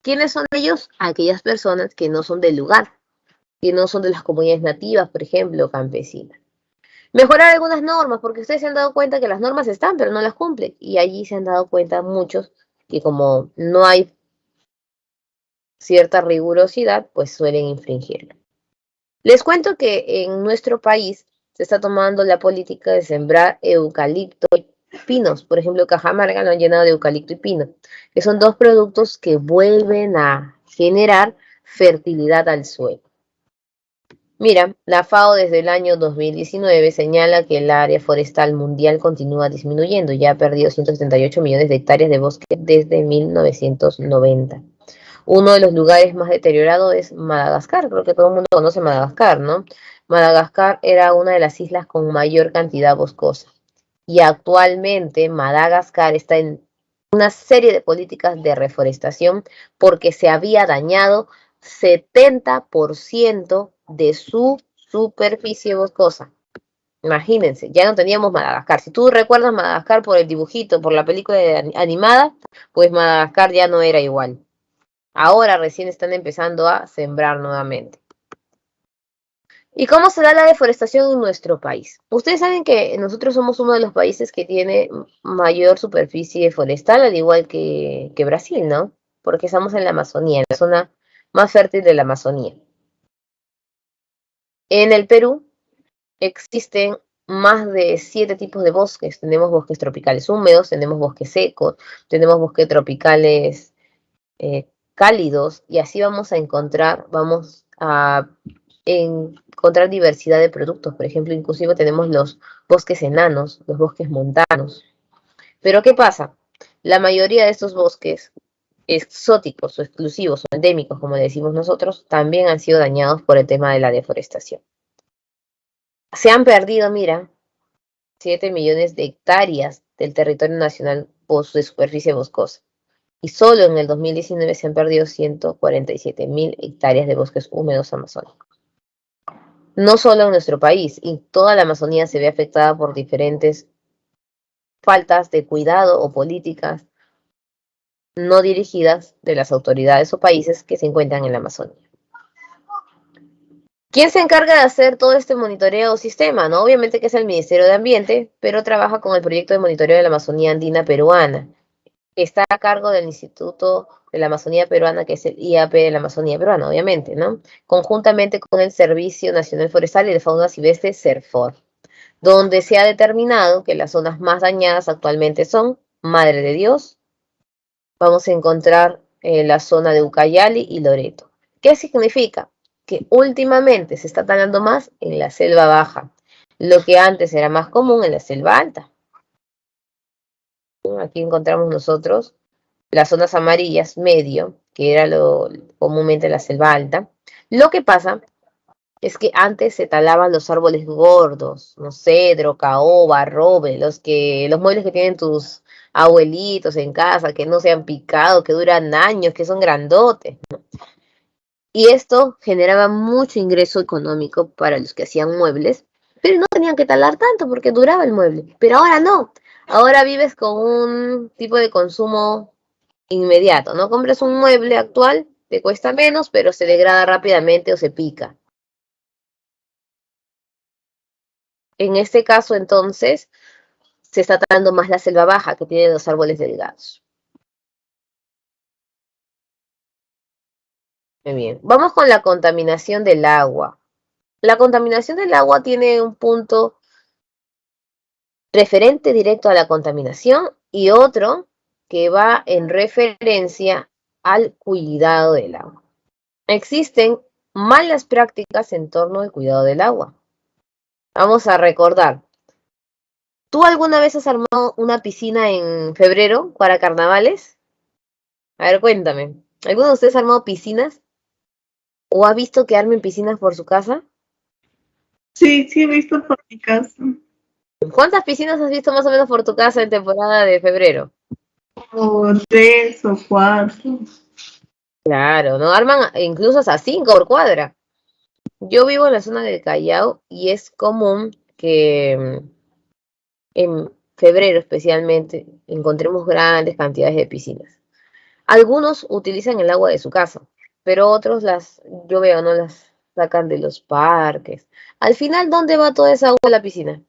¿Quiénes son ellos? Aquellas personas que no son del lugar, que no son de las comunidades nativas, por ejemplo, campesinas. Mejorar algunas normas, porque ustedes se han dado cuenta que las normas están, pero no las cumplen. Y allí se han dado cuenta muchos que como no hay cierta rigurosidad, pues suelen infringirla. Les cuento que en nuestro país se está tomando la política de sembrar eucalipto y pinos. Por ejemplo, Cajamarca lo han llenado de eucalipto y pino, que son dos productos que vuelven a generar fertilidad al suelo. Mira, la FAO desde el año 2019 señala que el área forestal mundial continúa disminuyendo. Ya ha perdido 178 millones de hectáreas de bosque desde 1990. Uno de los lugares más deteriorados es Madagascar. Creo que todo el mundo conoce Madagascar, ¿no? Madagascar era una de las islas con mayor cantidad boscosa. Y actualmente Madagascar está en una serie de políticas de reforestación porque se había dañado 70% de su superficie boscosa. Imagínense, ya no teníamos Madagascar. Si tú recuerdas Madagascar por el dibujito, por la película animada, pues Madagascar ya no era igual. Ahora recién están empezando a sembrar nuevamente. ¿Y cómo se da la deforestación en nuestro país? Ustedes saben que nosotros somos uno de los países que tiene mayor superficie forestal, al igual que Brasil, ¿no? Porque estamos en la Amazonía, en la zona más fértil de la Amazonía. En el Perú existen más de 7 tipos de bosques. Tenemos bosques tropicales húmedos, tenemos bosques secos, tenemos bosques tropicales cálidos, y así vamos a encontrar diversidad de productos. Por ejemplo, inclusive tenemos los bosques enanos, los bosques montanos. Pero ¿qué pasa? La mayoría de estos bosques exóticos o exclusivos o endémicos, como le decimos nosotros, también han sido dañados por el tema de la deforestación. Se han perdido, mira, 7 millones de hectáreas del territorio nacional de superficie boscosa. Y solo en el 2019 se han perdido 147.000 hectáreas de bosques húmedos amazónicos. No solo en nuestro país, y toda la Amazonía se ve afectada por diferentes faltas de cuidado o políticas no dirigidas de las autoridades o países que se encuentran en la Amazonía. ¿Quién se encarga de hacer todo este monitoreo o sistema? ¿No? Obviamente que es el Ministerio de Ambiente, pero trabaja con el proyecto de monitoreo de la Amazonía Andina Peruana. Está a cargo del Instituto de la Amazonía Peruana, que es el IAP de la Amazonía Peruana, obviamente, ¿no? Conjuntamente con el Servicio Nacional Forestal y de Fauna Silvestre, SERFOR, donde se ha determinado que las zonas más dañadas actualmente son Madre de Dios. Vamos a encontrar la zona de Ucayali y Loreto. ¿Qué significa? Que últimamente se está talando más en la selva baja, lo que antes era más común en la selva alta. Aquí encontramos nosotros las zonas amarillas, medio, que era comúnmente la selva alta. Lo que pasa es que antes se talaban los árboles gordos, no cedro, caoba, roble, los muebles que tienen tus abuelitos en casa, que no se han picado, que duran años, que son grandotes, ¿no? Y esto generaba mucho ingreso económico para los que hacían muebles, pero no tenían que talar tanto porque duraba el mueble. Pero ahora no. Ahora vives con un tipo de consumo inmediato, ¿no? Compras un mueble actual, te cuesta menos, pero se degrada rápidamente o se pica. En este caso, entonces, se está talando más la selva baja, que tiene los árboles delgados. Muy bien. Vamos con la contaminación del agua. La contaminación del agua tiene un punto referente directo a la contaminación y otro que va en referencia al cuidado del agua. Existen malas prácticas en torno al cuidado del agua. Vamos a recordar. ¿Tú alguna vez has armado una piscina en febrero para carnavales? A ver, cuéntame. ¿Alguno de ustedes ha armado piscinas? ¿O ha visto que armen piscinas por su casa? Sí, sí he visto por mi casa. ¿Cuántas piscinas has visto más o menos por tu casa en temporada de febrero? O 3 o 4. Claro, ¿no? Arman incluso hasta 5 por cuadra. Yo vivo en la zona del Callao y es común que en febrero especialmente encontremos grandes cantidades de piscinas. Algunos utilizan el agua de su casa, pero otros yo veo, no las sacan de los parques. Al final, ¿dónde va toda esa agua a la piscina?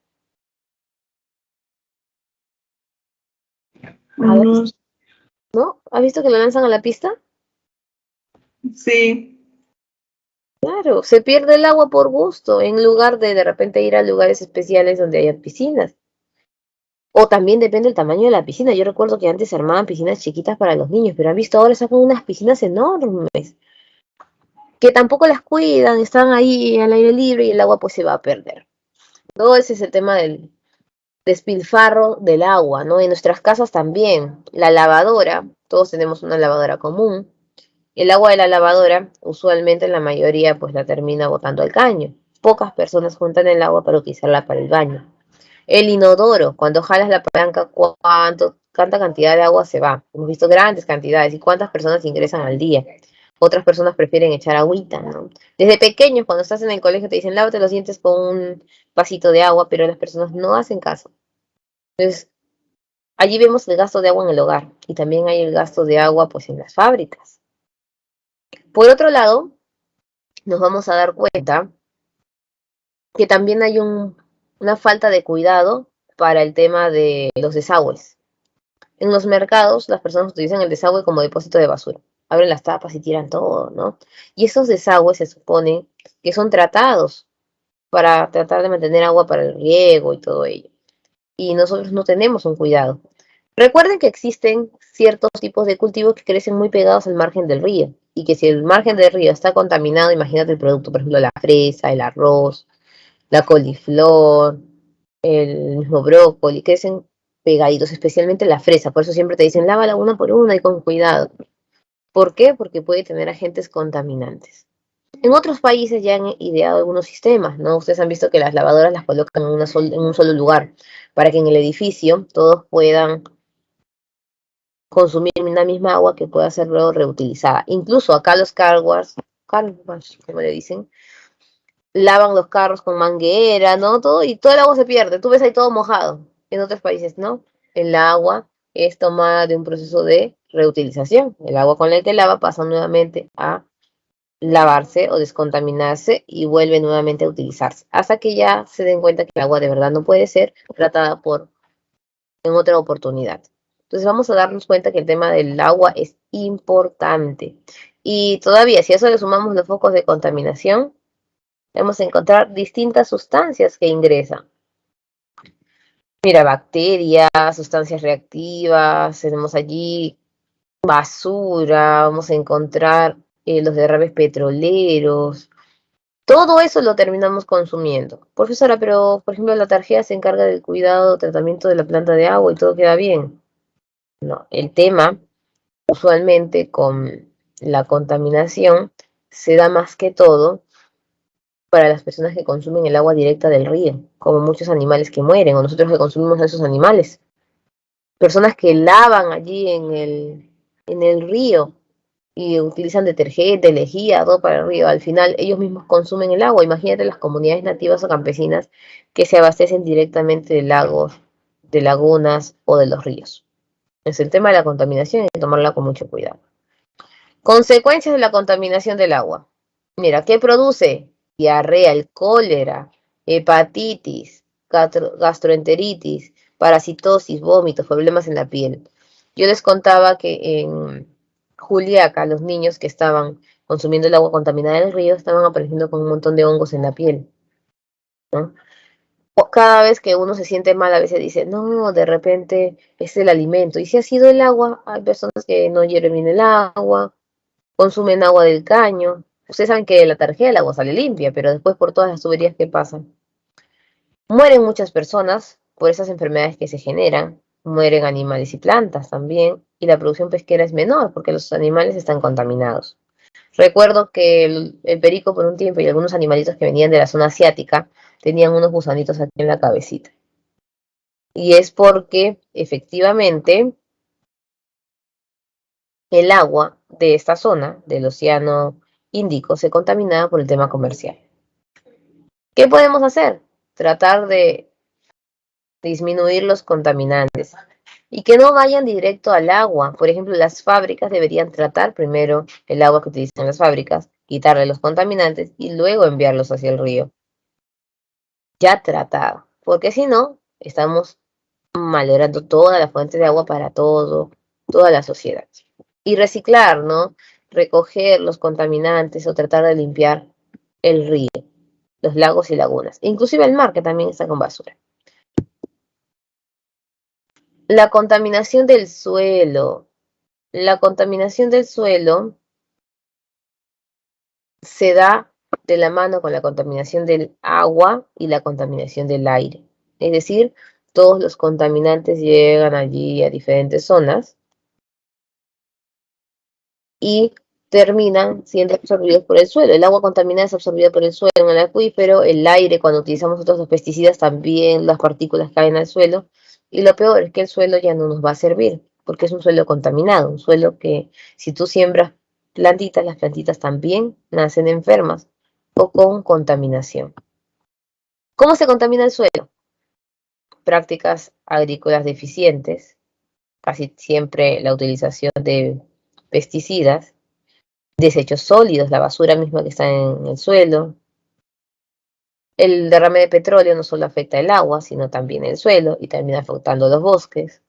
A ver, Unos, ¿no? ¿Has visto que lo lanzan a la pista? sí. Claro, se pierde el agua por gusto, en lugar de repente ir a lugares especiales donde haya piscinas. O también depende del tamaño de la piscina. Yo recuerdo que antes se armaban piscinas chiquitas para los niños, pero han visto ahora sacan unas piscinas enormes, que tampoco las cuidan, están ahí al aire libre y el agua pues se va a perder. Todo ese es el tema del despilfarro del agua, ¿no? En nuestras casas también. La lavadora, todos tenemos una lavadora común. El agua de la lavadora, usualmente la mayoría pues la termina botando al caño. Pocas personas juntan el agua para utilizarla para el baño. El inodoro, cuando jalas la palanca, cuánta cantidad de agua se va. Hemos visto grandes cantidades y cuántas personas ingresan al día. Otras personas prefieren echar agüita, ¿no? Desde pequeños, cuando estás en el colegio, te dicen lávate los dientes con un vasito de agua, pero las personas no hacen caso. Entonces, allí vemos el gasto de agua en el hogar y también hay el gasto de agua pues en las fábricas. Por otro lado, nos vamos a dar cuenta que también hay una falta de cuidado para el tema de los desagües. En los mercados, las personas utilizan el desagüe como depósito de basura. Abren las tapas y tiran todo, ¿no? Y esos desagües se supone que son tratados para tratar de mantener agua para el riego y todo ello. Y nosotros no tenemos un cuidado. Recuerden que existen ciertos tipos de cultivos que crecen muy pegados al margen del río. Y que si el margen del río está contaminado, imagínate el producto, por ejemplo, la fresa, el arroz, la coliflor, el mismo brócoli, crecen pegaditos, especialmente la fresa. Por eso siempre te dicen lávala una por una y con cuidado. ¿Por qué? Porque puede tener agentes contaminantes. En otros países ya han ideado algunos sistemas, ¿no? Ustedes han visto que las lavadoras las colocan en un solo lugar para que en el edificio todos puedan consumir una misma agua que pueda ser luego reutilizada. Incluso acá los car wash, como le dicen, lavan los carros con manguera, ¿no? Todo, y todo el agua se pierde. Tú ves ahí todo mojado. En otros países, ¿no? El agua es tomada de un proceso de reutilización. El agua con la que lava pasa nuevamente a lavarse o descontaminarse y vuelve nuevamente a utilizarse. Hasta que ya se den cuenta que el agua de verdad no puede ser tratada en otra oportunidad. Entonces vamos a darnos cuenta que el tema del agua es importante. Y todavía, si a eso le sumamos los focos de contaminación, vamos a encontrar distintas sustancias que ingresan. Mira, bacterias, sustancias reactivas, tenemos allí basura, vamos a encontrar los derrames petroleros. Todo eso lo terminamos consumiendo. Profesora, pero por ejemplo la tarjeta se encarga del cuidado, tratamiento de la planta de agua y todo queda bien. No, el tema usualmente con la contaminación se da más que todo para las personas que consumen el agua directa del río, como muchos animales que mueren, o nosotros que consumimos a esos animales. Personas que lavan allí en el río y utilizan detergente, lejía, todo para el río. Al final ellos mismos consumen el agua. Imagínate las comunidades nativas o campesinas que se abastecen directamente de lagos, de lagunas o de los ríos. Es el tema de la contaminación, hay que tomarla con mucho cuidado. Consecuencias de la contaminación del agua. Mira, ¿qué produce? Diarrea, el cólera, hepatitis, gastroenteritis, parasitosis, vómitos, problemas en la piel. Yo les contaba que en Juliaca, los niños que estaban consumiendo el agua contaminada del río estaban apareciendo con un montón de hongos en la piel, ¿no? Cada vez que uno se siente mal, a veces dice, no, de repente es el alimento. Y si ha sido el agua, hay personas que no hierven bien el agua, consumen agua del caño. Ustedes saben que la tarjeta del agua sale limpia, pero después por todas las tuberías que pasan. Mueren muchas personas por esas enfermedades que se generan. Mueren animales y plantas también. Y la producción pesquera es menor porque los animales están contaminados. Recuerdo que el perico por un tiempo y algunos animalitos que venían de la zona asiática tenían unos gusanitos aquí en la cabecita. Y es porque efectivamente el agua de esta zona, del Océano Índico, se contaminaba por el tema comercial. ¿Qué podemos hacer? Tratar de disminuir los contaminantes y que no vayan directo al agua. Por ejemplo, las fábricas deberían tratar primero el agua que utilizan las fábricas, quitarle los contaminantes y luego enviarlos hacia el río. Ya tratado, porque si no, estamos malogrando toda la fuente de agua para toda la sociedad. Y reciclar, ¿no? Recoger los contaminantes o tratar de limpiar el río, los lagos y lagunas, inclusive el mar que también está con basura. La contaminación del suelo. La contaminación del suelo se da de la mano con la contaminación del agua y la contaminación del aire. Es decir, todos los contaminantes llegan allí a diferentes zonas y terminan siendo absorbidos por el suelo. El agua contaminada es absorbida por el suelo en el acuífero, el aire cuando utilizamos otros los pesticidas también las partículas caen al suelo y lo peor es que el suelo ya no nos va a servir porque es un suelo contaminado, un suelo que si tú siembras plantitas, las plantitas también nacen enfermas o con contaminación. ¿Cómo se contamina el suelo? Prácticas agrícolas deficientes, casi siempre la utilización de pesticidas, desechos sólidos, la basura misma que está en el suelo. El derrame de petróleo no solo afecta el agua, sino también el suelo y termina afectando los bosques.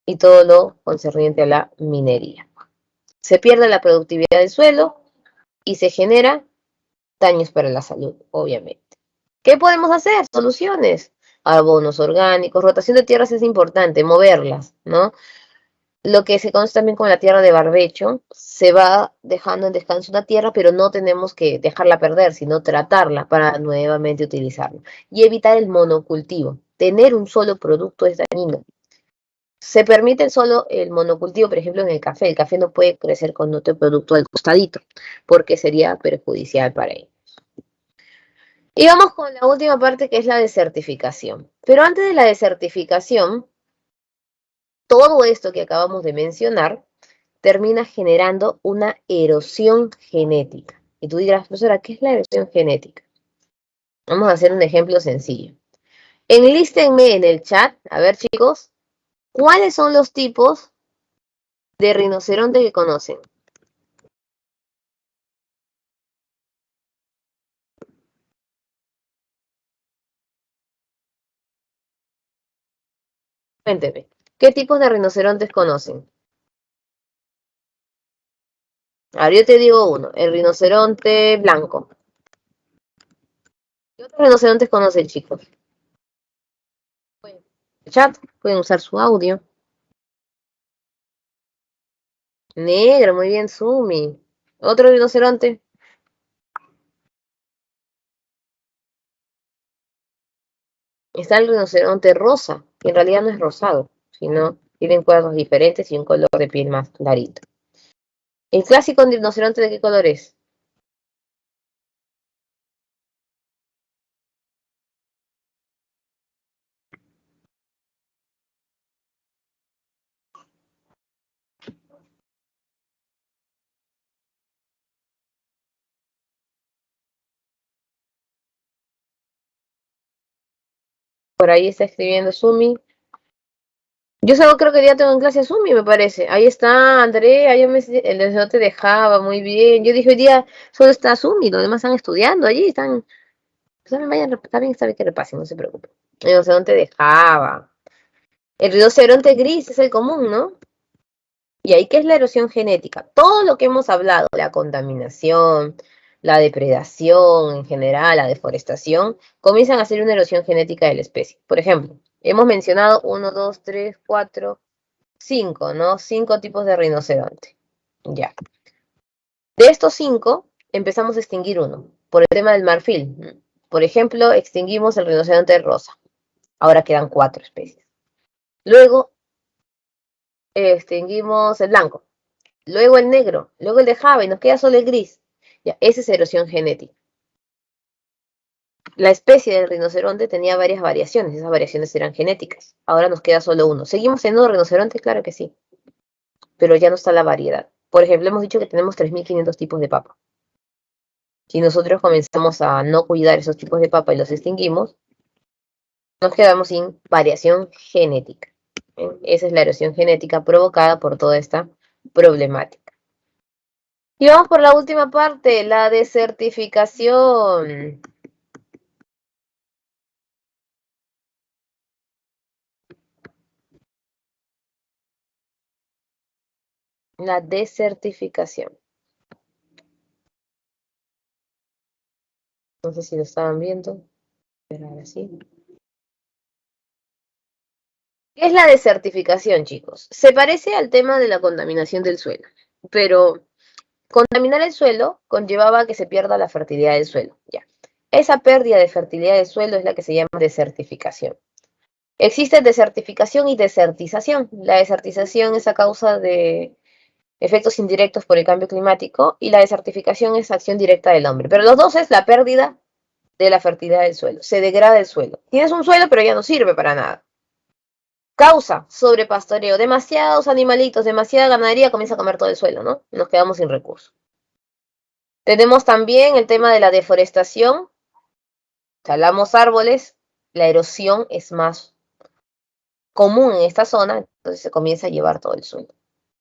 Y todo lo concerniente a la minería. Se pierde la productividad del suelo y se genera daños para la salud, obviamente. ¿Qué podemos hacer? Soluciones. Abonos orgánicos, rotación de tierras es importante, moverlas, ¿no? Lo que se conoce también como la tierra de barbecho, se va dejando en descanso una tierra, pero no tenemos que dejarla perder, sino tratarla para nuevamente utilizarla. Y evitar el monocultivo. Tener un solo producto es dañino. Se permite solo el monocultivo, por ejemplo, en el café. El café no puede crecer con otro producto al costadito, porque sería perjudicial para él. Y vamos con la última parte, que es la desertificación. Pero antes de la desertificación, todo esto que acabamos de mencionar termina generando una erosión genética. Y tú dirás, profesora, ¿qué es la erosión genética? Vamos a hacer un ejemplo sencillo. Enlístenme en el chat, a ver chicos, ¿cuáles son los tipos de rinoceronte que conocen? Cuénteme, ¿qué tipos de rinocerontes conocen? Ahora yo te digo uno, el rinoceronte blanco. ¿Qué otros rinocerontes conocen, chicos? El chat, pueden usar su audio. Negro, muy bien, Sumi. ¿Otro rinoceronte? Está el rinoceronte rosa, que en realidad no es rosado, sino tienen cuernos diferentes y un color de piel más clarito. ¿El clásico rinoceronte de qué color es? Por ahí está escribiendo Sumi. Yo solo creo que ya tengo en clase a Sumi, me parece. Ahí está, Andrea, el rinoceronte de Java, muy bien. Yo dije, hoy día solo está Sumi, los demás están estudiando allí, están... Está bien que repasen, no se preocupen. El rinoceronte de Java. El rinoceronte gris es el común, ¿no? Y ahí, ¿qué es la erosión genética? Todo lo que hemos hablado, la contaminación, la depredación en general, la deforestación, comienzan a hacer una erosión genética de la especie. Por ejemplo, hemos mencionado 1, 2, 3, 4, 5, ¿no? 5 tipos de rinoceronte. Ya. De estos 5, empezamos a extinguir uno, por el tema del marfil. Por ejemplo, extinguimos el rinoceronte rosa. Ahora quedan 4 especies. Luego, extinguimos el blanco. Luego el negro. Luego el de Java y nos queda solo el gris. Ya, esa es erosión genética. La especie del rinoceronte tenía varias variaciones. Esas variaciones eran genéticas. Ahora nos queda solo uno. ¿Seguimos teniendo rinocerontes? Claro que sí. Pero ya no está la variedad. Por ejemplo, hemos dicho que tenemos 3.500 tipos de papa. Si nosotros comenzamos a no cuidar esos tipos de papa y los extinguimos, nos quedamos sin variación genética. Esa es la erosión genética provocada por toda esta problemática. Y vamos por la última parte, la desertificación. La desertificación. No sé si lo estaban viendo, pero ahora sí. ¿Qué es la desertificación, chicos? Se parece al tema de la contaminación del suelo, pero contaminar el suelo conllevaba que se pierda la fertilidad del suelo. Ya. Esa pérdida de fertilidad del suelo es la que se llama desertificación. Existe desertificación y desertización. La desertización es a causa de efectos indirectos por el cambio climático y la desertificación es acción directa del hombre. Pero los dos es la pérdida de la fertilidad del suelo. Se degrada el suelo. Tienes un suelo pero ya no sirve para nada. Causa sobrepastoreo. Demasiados animalitos, demasiada ganadería comienza a comer todo el suelo, ¿no? Nos quedamos sin recursos. Tenemos también el tema de la deforestación. Talamos árboles, la erosión es más común en esta zona, entonces se comienza a llevar todo el suelo.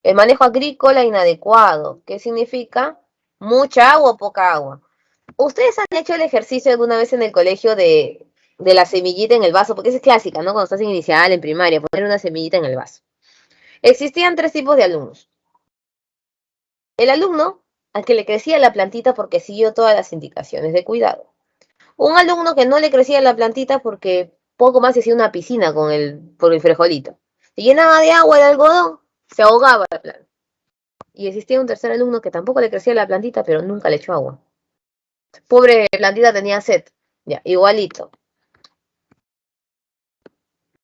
El manejo agrícola inadecuado, ¿qué significa? Mucha agua o poca agua. ¿Ustedes han hecho el ejercicio alguna vez en el colegio de la semillita en el vaso? Porque esa es clásica, ¿no? Cuando estás en inicial, en primaria, poner una semillita en el vaso. Existían 3 tipos de alumnos. El alumno al que le crecía la plantita porque siguió todas las indicaciones de cuidado. Un alumno que no le crecía la plantita porque poco más hacía una piscina por el frijolito. Se llenaba de agua el algodón, se ahogaba la planta. Y existía un tercer alumno que tampoco le crecía la plantita, pero nunca le echó agua. Pobre plantita tenía sed. Ya, igualito.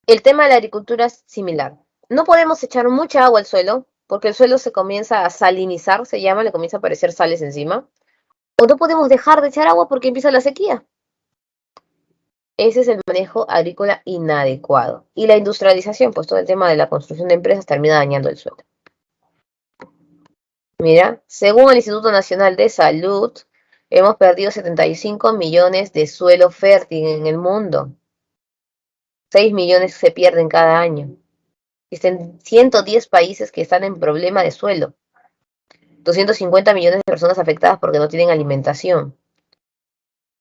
El tema de la agricultura es similar. No podemos echar mucha agua al suelo, porque el suelo se comienza a salinizar, se llama, le comienza a aparecer sales encima. O no podemos dejar de echar agua porque empieza la sequía. Ese es el manejo agrícola inadecuado. Y la industrialización, pues todo el tema de la construcción de empresas termina dañando el suelo. Mira, según el Instituto Nacional de Salud, hemos perdido 75 millones de suelo fértil en el mundo. 6 millones se pierden cada año. Existen 110 países que están en problema de suelo. 250 millones de personas afectadas porque no tienen alimentación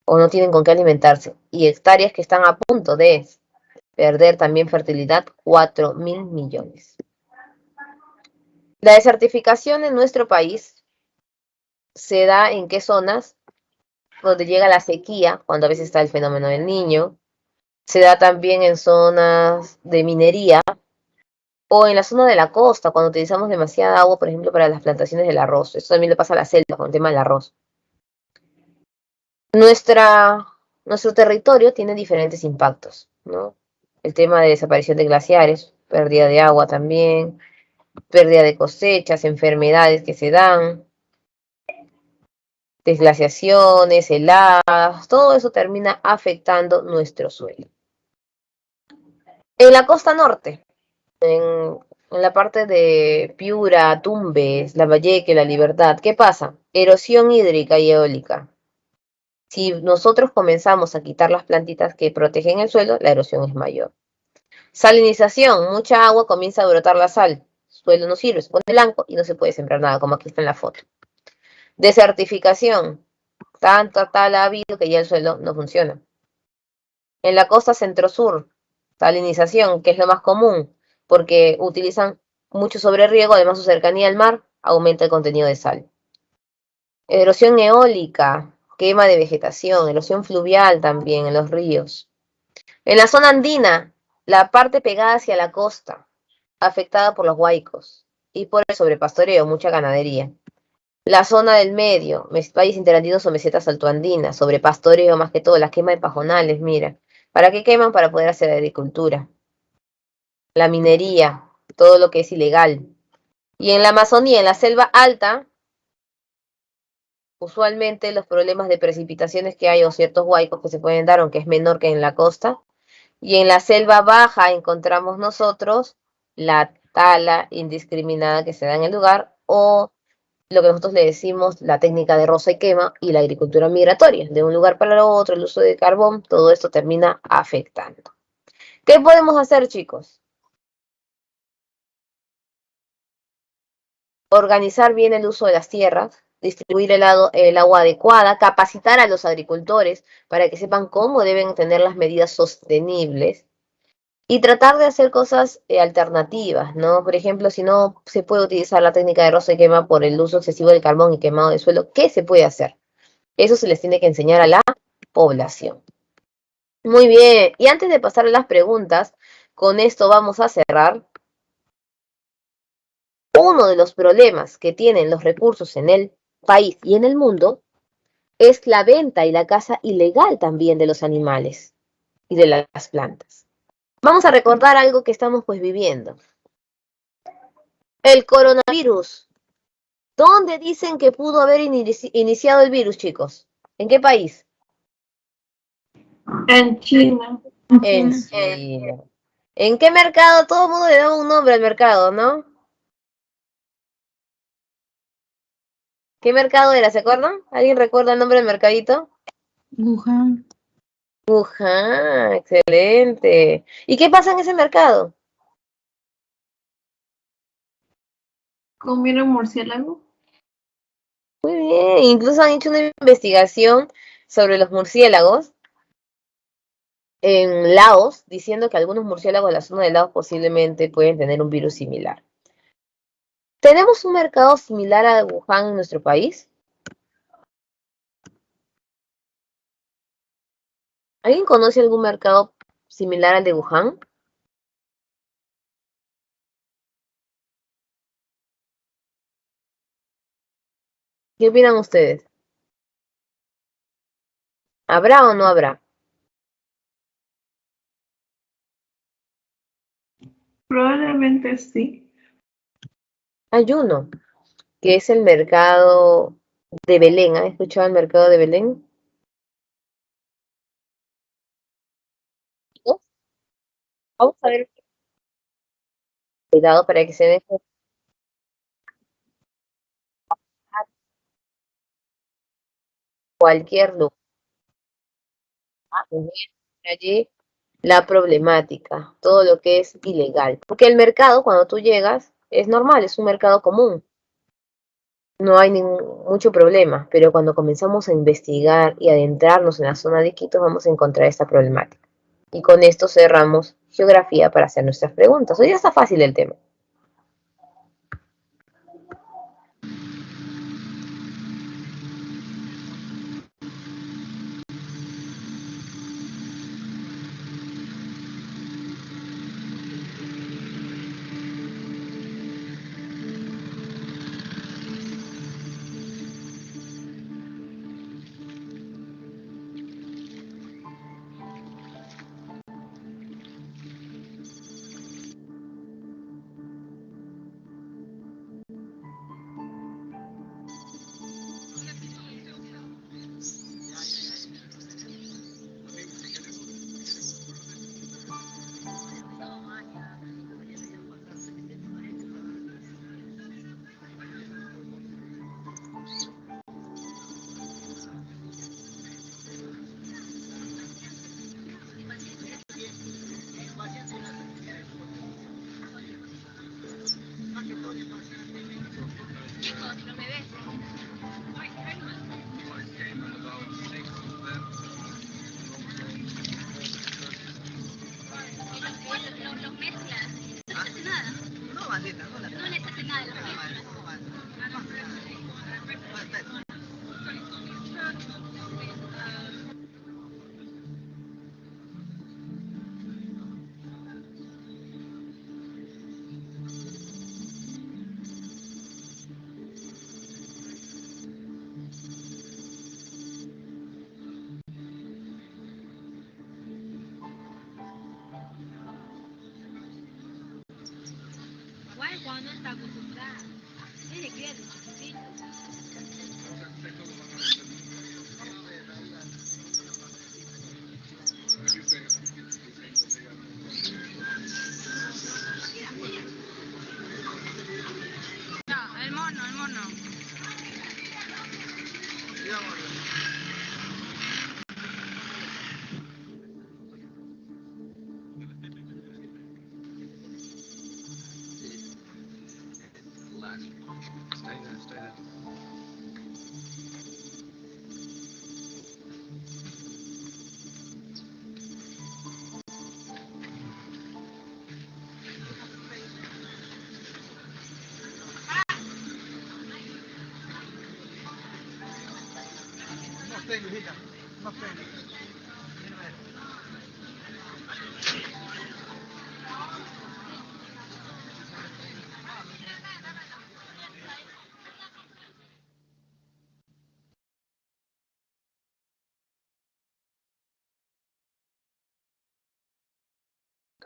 o no tienen con qué alimentarse. Y hectáreas que están a punto de perder también fertilidad, 4.000 millones. La desertificación en nuestro país se da en qué zonas, donde llega la sequía, cuando a veces está el fenómeno del Niño. Se da también en zonas de minería o en la zona de la costa, cuando utilizamos demasiada agua, por ejemplo, para las plantaciones del arroz. Esto también le pasa a la selva con el tema del arroz. Nuestro territorio tiene diferentes impactos, ¿no? El tema de desaparición de glaciares, pérdida de agua también, pérdida de cosechas, enfermedades que se dan, desglaciaciones, heladas, todo eso termina afectando nuestro suelo. En la costa norte, en la parte de Piura, Tumbes, Lambayeque, La Libertad, ¿qué pasa? Erosión hídrica y eólica. Si nosotros comenzamos a quitar las plantitas que protegen el suelo, la erosión es mayor. Salinización, mucha agua, comienza a brotar la sal. El suelo no sirve, se pone blanco y no se puede sembrar nada, como aquí está en la foto. Desertificación, tanta tal ha habido que ya el suelo no funciona. En la costa centro-sur, salinización, que es lo más común, porque utilizan mucho sobreriego, además su cercanía al mar aumenta el contenido de sal. Erosión eólica, quema de vegetación, erosión fluvial también en los ríos. En la zona andina, la parte pegada hacia la costa, afectada por los huaicos y por el sobrepastoreo, mucha ganadería. La zona del medio, valles interandinos o mesetas altoandinas, sobrepastoreo más que todo, la quema de pajonales, mira. ¿Para qué queman? Para poder hacer agricultura. La minería, todo lo que es ilegal. Y en la Amazonía, en la selva alta, usualmente los problemas de precipitaciones que hay o ciertos huaicos que se pueden dar, aunque es menor que en la costa. Y en la selva baja encontramos nosotros la tala indiscriminada que se da en el lugar o lo que nosotros le decimos la técnica de roza y quema y la agricultura migratoria. De un lugar para el otro, el uso de carbón, todo esto termina afectando. ¿Qué podemos hacer, chicos? Organizar bien el uso de las tierras, distribuir el agua adecuada, capacitar a los agricultores para que sepan cómo deben tener las medidas sostenibles y tratar de hacer cosas alternativas, ¿no? Por ejemplo, si no se puede utilizar la técnica de roza y quema por el uso excesivo del carbón y quemado de suelo, ¿qué se puede hacer? Eso se les tiene que enseñar a la población. Muy bien, y antes de pasar a las preguntas, con esto vamos a cerrar. Uno de los problemas que tienen los recursos en el país y en el mundo es la venta y la caza ilegal también de los animales y de las plantas. Vamos a recordar algo que estamos pues viviendo. El coronavirus. ¿Dónde dicen que pudo haber iniciado el virus, chicos? ¿En qué país? En China. En China. ¿En qué mercado? Todo el mundo le daba un nombre al mercado, ¿no? ¿Qué mercado era? ¿Se acuerdan? ¿Alguien recuerda el nombre del mercadito? Wuhan. Wuhan, excelente. ¿Y qué pasa en ese mercado? ¿Comieron murciélago? Muy bien, incluso han hecho una investigación sobre los murciélagos en Laos, diciendo que algunos murciélagos de la zona de Laos posiblemente pueden tener un virus similar. ¿Tenemos un mercado similar a Wuhan en nuestro país? ¿Alguien conoce algún mercado similar al de Wuhan? ¿Qué opinan ustedes? ¿Habrá o no habrá? Probablemente sí. Hay uno, que es el mercado de Belén. ¿Han escuchado el mercado de Belén? ¿No? Vamos a ver. Cuidado para que se den cualquier lugar. Allí la problemática, todo lo que es ilegal. Porque el mercado, cuando tú llegas, es normal, es un mercado común. No hay mucho problema, pero cuando comenzamos a investigar y adentrarnos en la zona de Quito, vamos a encontrar esta problemática. Y con esto cerramos geografía para hacer nuestras preguntas. Hoy ya está fácil el tema.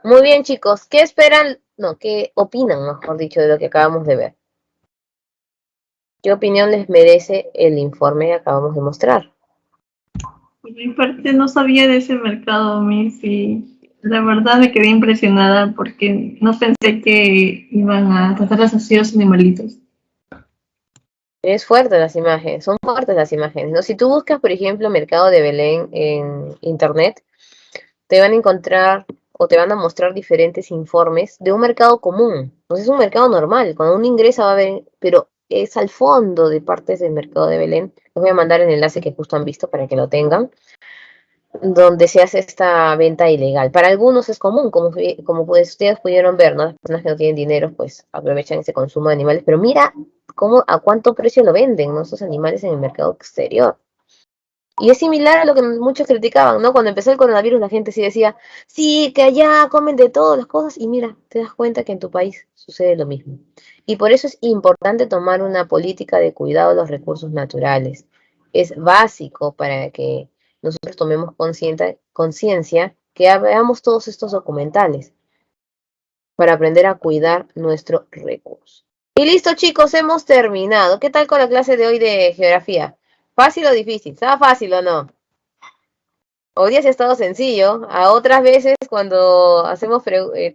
Muy bien, chicos. ¿Qué esperan? No, ¿qué opinan, mejor dicho, de lo que acabamos de ver? ¿Qué opinión les merece el informe que acabamos de mostrar? Por mi parte no sabía de ese mercado, Miss, y la verdad me quedé impresionada porque no pensé que iban a tratar así a los animalitos. Es fuerte las imágenes, son fuertes las imágenes, ¿no? Si tú buscas, por ejemplo, Mercado de Belén en internet, te van a encontrar o te van a mostrar diferentes informes de un mercado común. Pues es un mercado normal, cuando uno ingresa va a ver, pero es al fondo de partes del Mercado de Belén. Les voy a mandar el enlace que justo han visto para que lo tengan, donde se hace esta venta ilegal. Para algunos es común, como pues ustedes pudieron ver, ¿no? Las personas que no tienen dinero, pues aprovechan ese consumo de animales, pero mira a cuánto precio lo venden, ¿no? Esos animales en el mercado exterior. Y es similar a lo que muchos criticaban, ¿no? Cuando empezó el coronavirus, la gente sí decía, sí, que allá comen de todas las cosas, y mira, te das cuenta que en tu país sucede lo mismo. Y por eso es importante tomar una política de cuidado de los recursos naturales. Es básico para que nosotros tomemos conciencia que veamos todos estos documentales para aprender a cuidar nuestro recurso. Y listo, chicos, hemos terminado. ¿Qué tal con la clase de hoy de geografía? ¿Fácil o difícil? ¿Estaba fácil o no? Hoy día sí ha estado sencillo. A otras veces cuando hacemos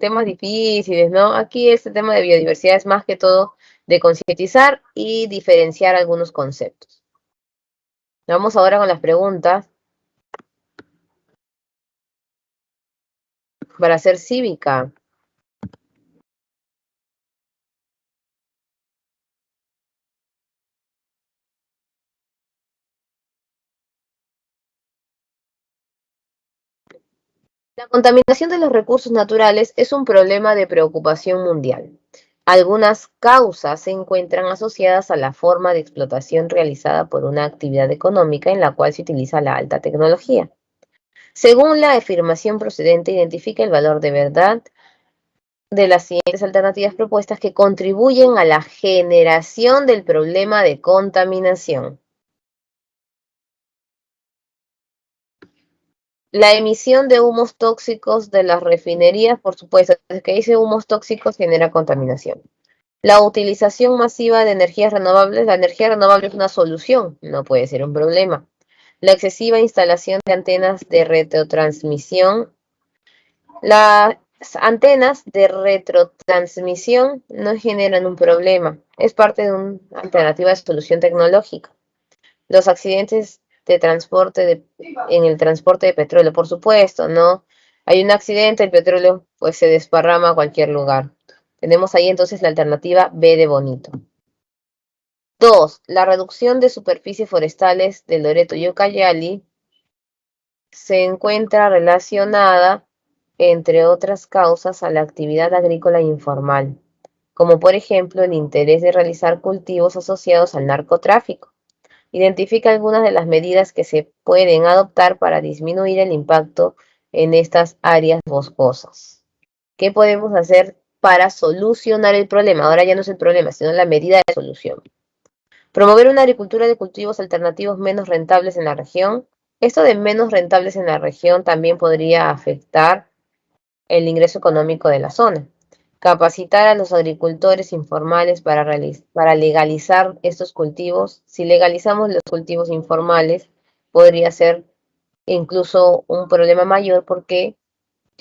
temas difíciles, ¿no? Aquí este tema de biodiversidad es más que todo de concientizar y diferenciar algunos conceptos. Vamos ahora con las preguntas para hacer cívica. La contaminación de los recursos naturales es un problema de preocupación mundial. Algunas causas se encuentran asociadas a la forma de explotación realizada por una actividad económica en la cual se utiliza la alta tecnología. Según la afirmación procedente, identifica el valor de verdad de las siguientes alternativas propuestas que contribuyen a la generación del problema de contaminación. La emisión de humos tóxicos de las refinerías, por supuesto, desde que dice humos tóxicos genera contaminación. La utilización masiva de energías renovables, la energía renovable es una solución, no puede ser un problema. La excesiva instalación de antenas de retrotransmisión. Las antenas de retrotransmisión no generan un problema, es parte de una alternativa de solución tecnológica. Los accidentes de transporte en el transporte de petróleo, por supuesto, ¿no? Hay un accidente, el petróleo pues se desparrama a cualquier lugar. Tenemos ahí entonces la alternativa B de bonito. 2. La reducción de superficies forestales de Loreto y Ucayali se encuentra relacionada, entre otras causas, a la actividad agrícola informal, como por ejemplo el interés de realizar cultivos asociados al narcotráfico. Identifica algunas de las medidas que se pueden adoptar para disminuir el impacto en estas áreas boscosas. ¿Qué podemos hacer para solucionar el problema? Ahora ya no es el problema, sino la medida de solución. Promover una agricultura de cultivos alternativos menos rentables en la región. Esto de menos rentables en la región también podría afectar el ingreso económico de la zona. Capacitar a los agricultores informales para legalizar estos cultivos. Si legalizamos los cultivos informales, podría ser incluso un problema mayor porque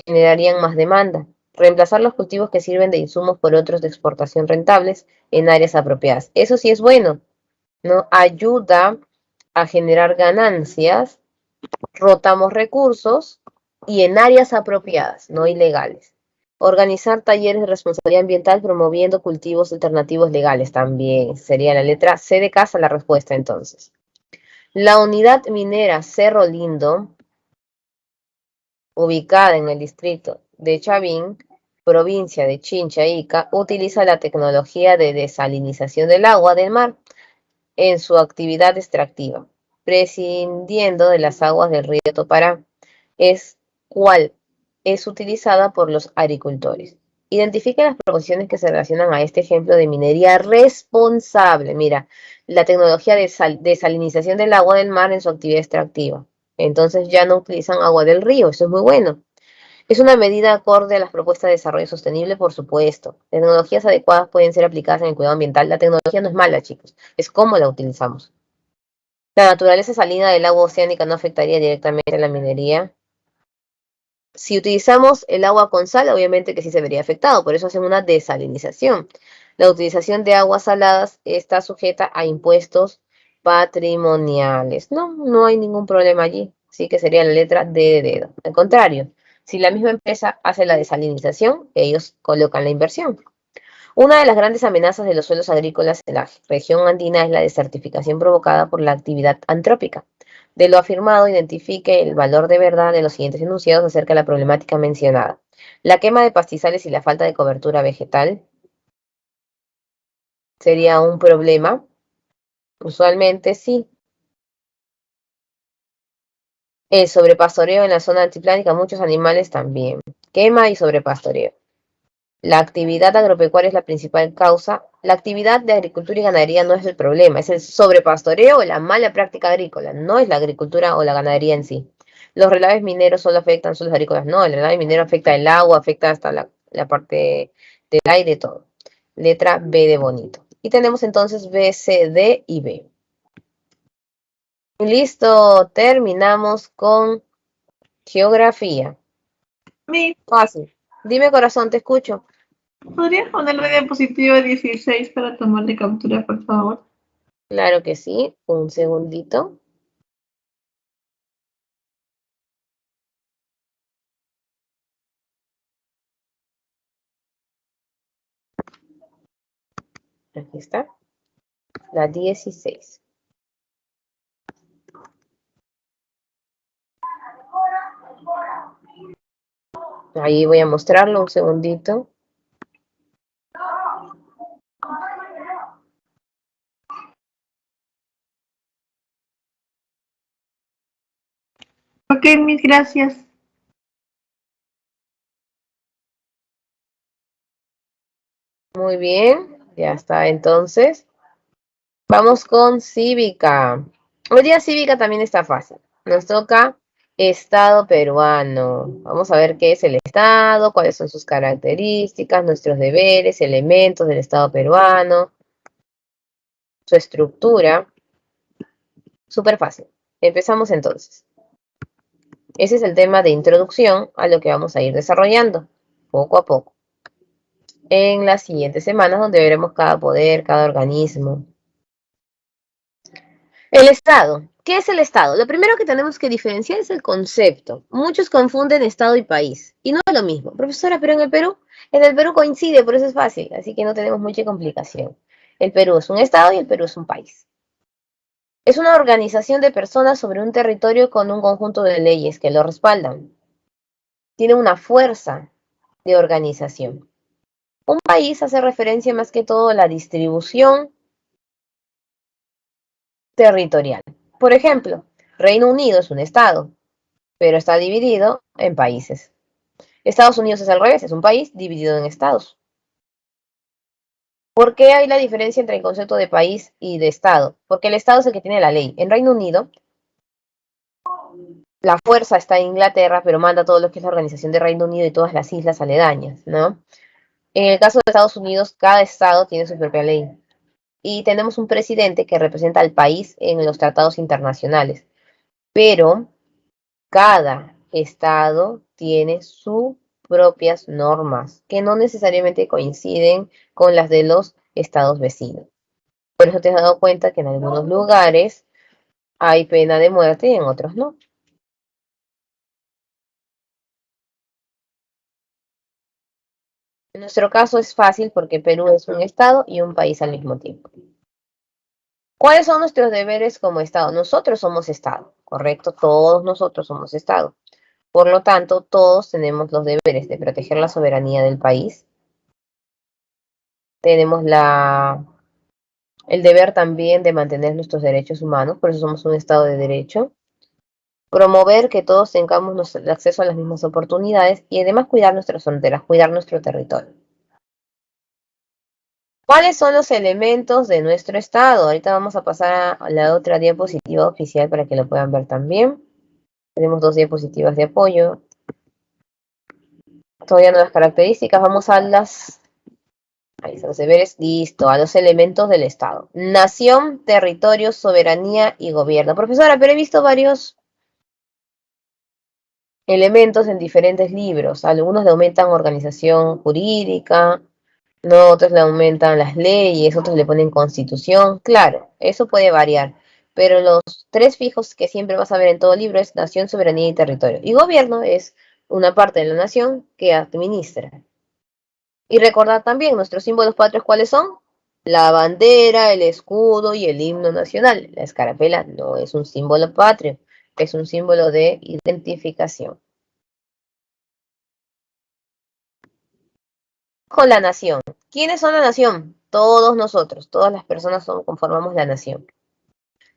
generarían más demanda. Reemplazar los cultivos que sirven de insumos por otros de exportación rentables en áreas apropiadas. Eso sí es bueno, ¿no? Ayuda a generar ganancias, rotamos recursos y en áreas apropiadas, no ilegales. Organizar talleres de responsabilidad ambiental promoviendo cultivos alternativos legales también. Sería la letra C de casa la respuesta entonces. La unidad minera Cerro Lindo, ubicada en el distrito de Chavín, provincia de Chincha Ica, utiliza la tecnología de desalinización del agua del mar en su actividad extractiva, prescindiendo de las aguas del río Topará, cual es utilizada por los agricultores. Identifique las proposiciones que se relacionan a este ejemplo de minería responsable. Mira, la tecnología de desalinización del agua del mar en su actividad extractiva. Entonces ya no utilizan agua del río, eso es muy bueno. Es una medida acorde a las propuestas de desarrollo sostenible, por supuesto. Tecnologías adecuadas pueden ser aplicadas en el cuidado ambiental. La tecnología no es mala, chicos, es cómo la utilizamos. La naturaleza salina del agua oceánica no afectaría directamente a la minería. Si utilizamos el agua con sal, obviamente que sí se vería afectado, por eso hacen una desalinización. La utilización de aguas saladas está sujeta a impuestos patrimoniales. No, no hay ningún problema allí, sí que sería la letra D de dedo. Al contrario, si la misma empresa hace la desalinización, ellos colocan la inversión. Una de las grandes amenazas de los suelos agrícolas en la región andina es la desertificación provocada por la actividad antrópica. De lo afirmado, identifique el valor de verdad de los siguientes enunciados acerca de la problemática mencionada. La quema de pastizales y la falta de cobertura vegetal sería un problema. Usualmente sí. El sobrepastoreo en la zona altiplánica, muchos animales también. Quema y sobrepastoreo. La actividad agropecuaria es la principal causa. La actividad de agricultura y ganadería no es el problema, es el sobrepastoreo o la mala práctica agrícola, no es la agricultura o la ganadería en sí. Los relaves mineros solo afectan suelos agrícolas, no, el relave minero afecta el agua, afecta hasta la parte del aire, todo. Letra B de bonito. Y tenemos entonces B, C, D y B. Listo, terminamos con geografía. Fácil. Dime, corazón, te escucho. ¿Podrías poner la diapositiva 16 para tomarle captura, por favor? Claro que sí. Un segundito. Aquí está. La 16. Ahí voy a mostrarlo un segundito. Ok, mil gracias. Muy bien, ya está entonces. Vamos con cívica. Hoy día cívica también está fácil. Nos toca Estado peruano. Vamos a ver qué es el Estado, cuáles son sus características, nuestros deberes, elementos del Estado peruano, su estructura. Súper fácil. Empezamos entonces. Ese es el tema de introducción a lo que vamos a ir desarrollando poco a poco en las siguientes semanas, donde veremos cada poder, cada organismo. El Estado. ¿Qué es el Estado? Lo primero que tenemos que diferenciar es el concepto. Muchos confunden Estado y país, y no es lo mismo. Profesora, pero en el Perú coincide, por eso es fácil, así que no tenemos mucha complicación. El Perú es un Estado y el Perú es un país. Es una organización de personas sobre un territorio con un conjunto de leyes que lo respaldan. Tiene una fuerza de organización. Un país hace referencia más que todo a la distribución territorial. Por ejemplo, Reino Unido es un estado, pero está dividido en países. Estados Unidos es al revés, es un país dividido en estados. ¿Por qué hay la diferencia entre el concepto de país y de estado? Porque el estado es el que tiene la ley. En Reino Unido, la fuerza está en Inglaterra, pero manda todo lo que es la organización de Reino Unido y todas las islas aledañas, ¿no? En el caso de Estados Unidos, cada estado tiene su propia ley. Y tenemos un presidente que representa al país en los tratados internacionales. Pero cada estado tiene sus propias normas, que no necesariamente coinciden con las de los estados vecinos. Por eso te has dado cuenta que en algunos lugares hay pena de muerte y en otros no. En nuestro caso es fácil porque Perú es un estado y un país al mismo tiempo. ¿Cuáles son nuestros deberes como estado? Nosotros somos estado, ¿correcto? Todos nosotros somos estado. Por lo tanto, todos tenemos los deberes de proteger la soberanía del país. Tenemos el deber también de mantener nuestros derechos humanos, por eso somos un estado de derecho. Promover que todos tengamos el acceso a las mismas oportunidades y además cuidar nuestras fronteras, cuidar nuestro territorio. ¿Cuáles son los elementos de nuestro estado? Ahorita vamos a pasar a la otra diapositiva oficial para que lo puedan ver también. Tenemos 2 diapositivas de apoyo. Todavía no las características, vamos a las... Ahí están los deberes, listo, a los elementos del estado. Nación, territorio, soberanía y gobierno. Profesora, pero he visto varios elementos en diferentes libros. Algunos le aumentan organización jurídica, no, otros le aumentan las leyes, otros le ponen constitución. Claro, eso puede variar, pero los 3 fijos que siempre vas a ver en todo libro es nación, soberanía y territorio. Y gobierno es una parte de la nación que administra. Y recordar también nuestros símbolos patrios, ¿cuáles son? La bandera, el escudo y el himno nacional. La escarapela no es un símbolo patrio, es un símbolo de identificación. Con la nación. ¿Quiénes son la nación? Todos nosotros, todas las personas conformamos la nación.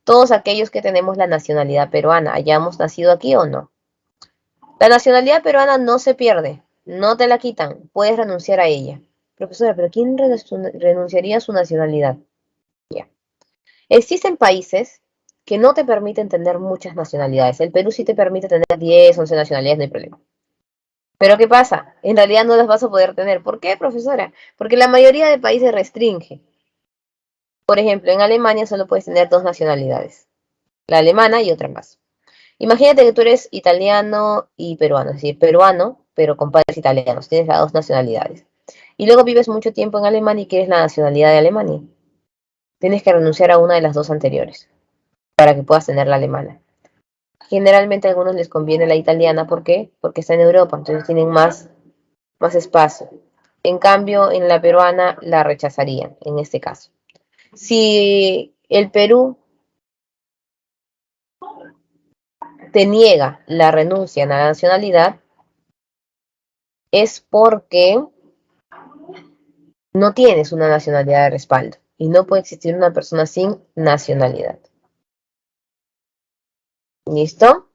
Todos aquellos que tenemos la nacionalidad peruana, hayamos nacido aquí o no. La nacionalidad peruana no se pierde, no te la quitan, puedes renunciar a ella. Profesora, ¿pero quién renunciaría a su nacionalidad? Ya. Existen países que no te permiten tener muchas nacionalidades. El Perú sí te permite tener 10, 11 nacionalidades, no hay problema. Pero ¿qué pasa? En realidad no las vas a poder tener. ¿Por qué, profesora? Porque la mayoría de países restringe. Por ejemplo, en Alemania solo puedes tener 2 nacionalidades. La alemana y otra más. Imagínate que tú eres italiano y peruano, es decir, peruano, pero con padres italianos. Tienes las 2 nacionalidades. Y luego vives mucho tiempo en Alemania y quieres la nacionalidad de Alemania. Tienes que renunciar a una de las 2 anteriores para que puedas tener la alemana. Generalmente a algunos les conviene la italiana, ¿por qué? Porque está en Europa, entonces tienen más espacio. En cambio, en la peruana la rechazarían, en este caso. Si el Perú te niega la renuncia a la nacionalidad, es porque no tienes una nacionalidad de respaldo y no puede existir una persona sin nacionalidad. ¿Listo?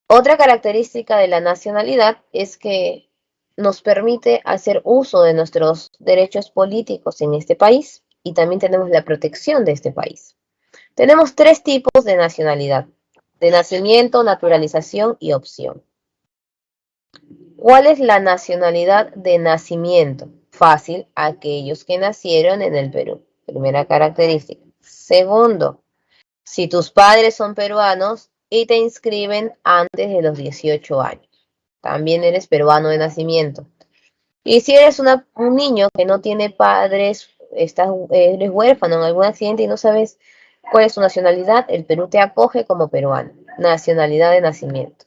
Otra característica de la nacionalidad es que nos permite hacer uso de nuestros derechos políticos en este país y también tenemos la protección de este país. Tenemos 3 tipos de nacionalidad: de nacimiento, naturalización y opción. ¿Cuál es la nacionalidad de nacimiento? Fácil, aquellos que nacieron en el Perú. Primera característica. Segundo, si tus padres son peruanos y te inscriben antes de los 18 años, también eres peruano de nacimiento. Y si eres un niño que no tiene padres, eres huérfano en algún accidente y no sabes cuál es su nacionalidad, el Perú te acoge como peruano. Nacionalidad de nacimiento.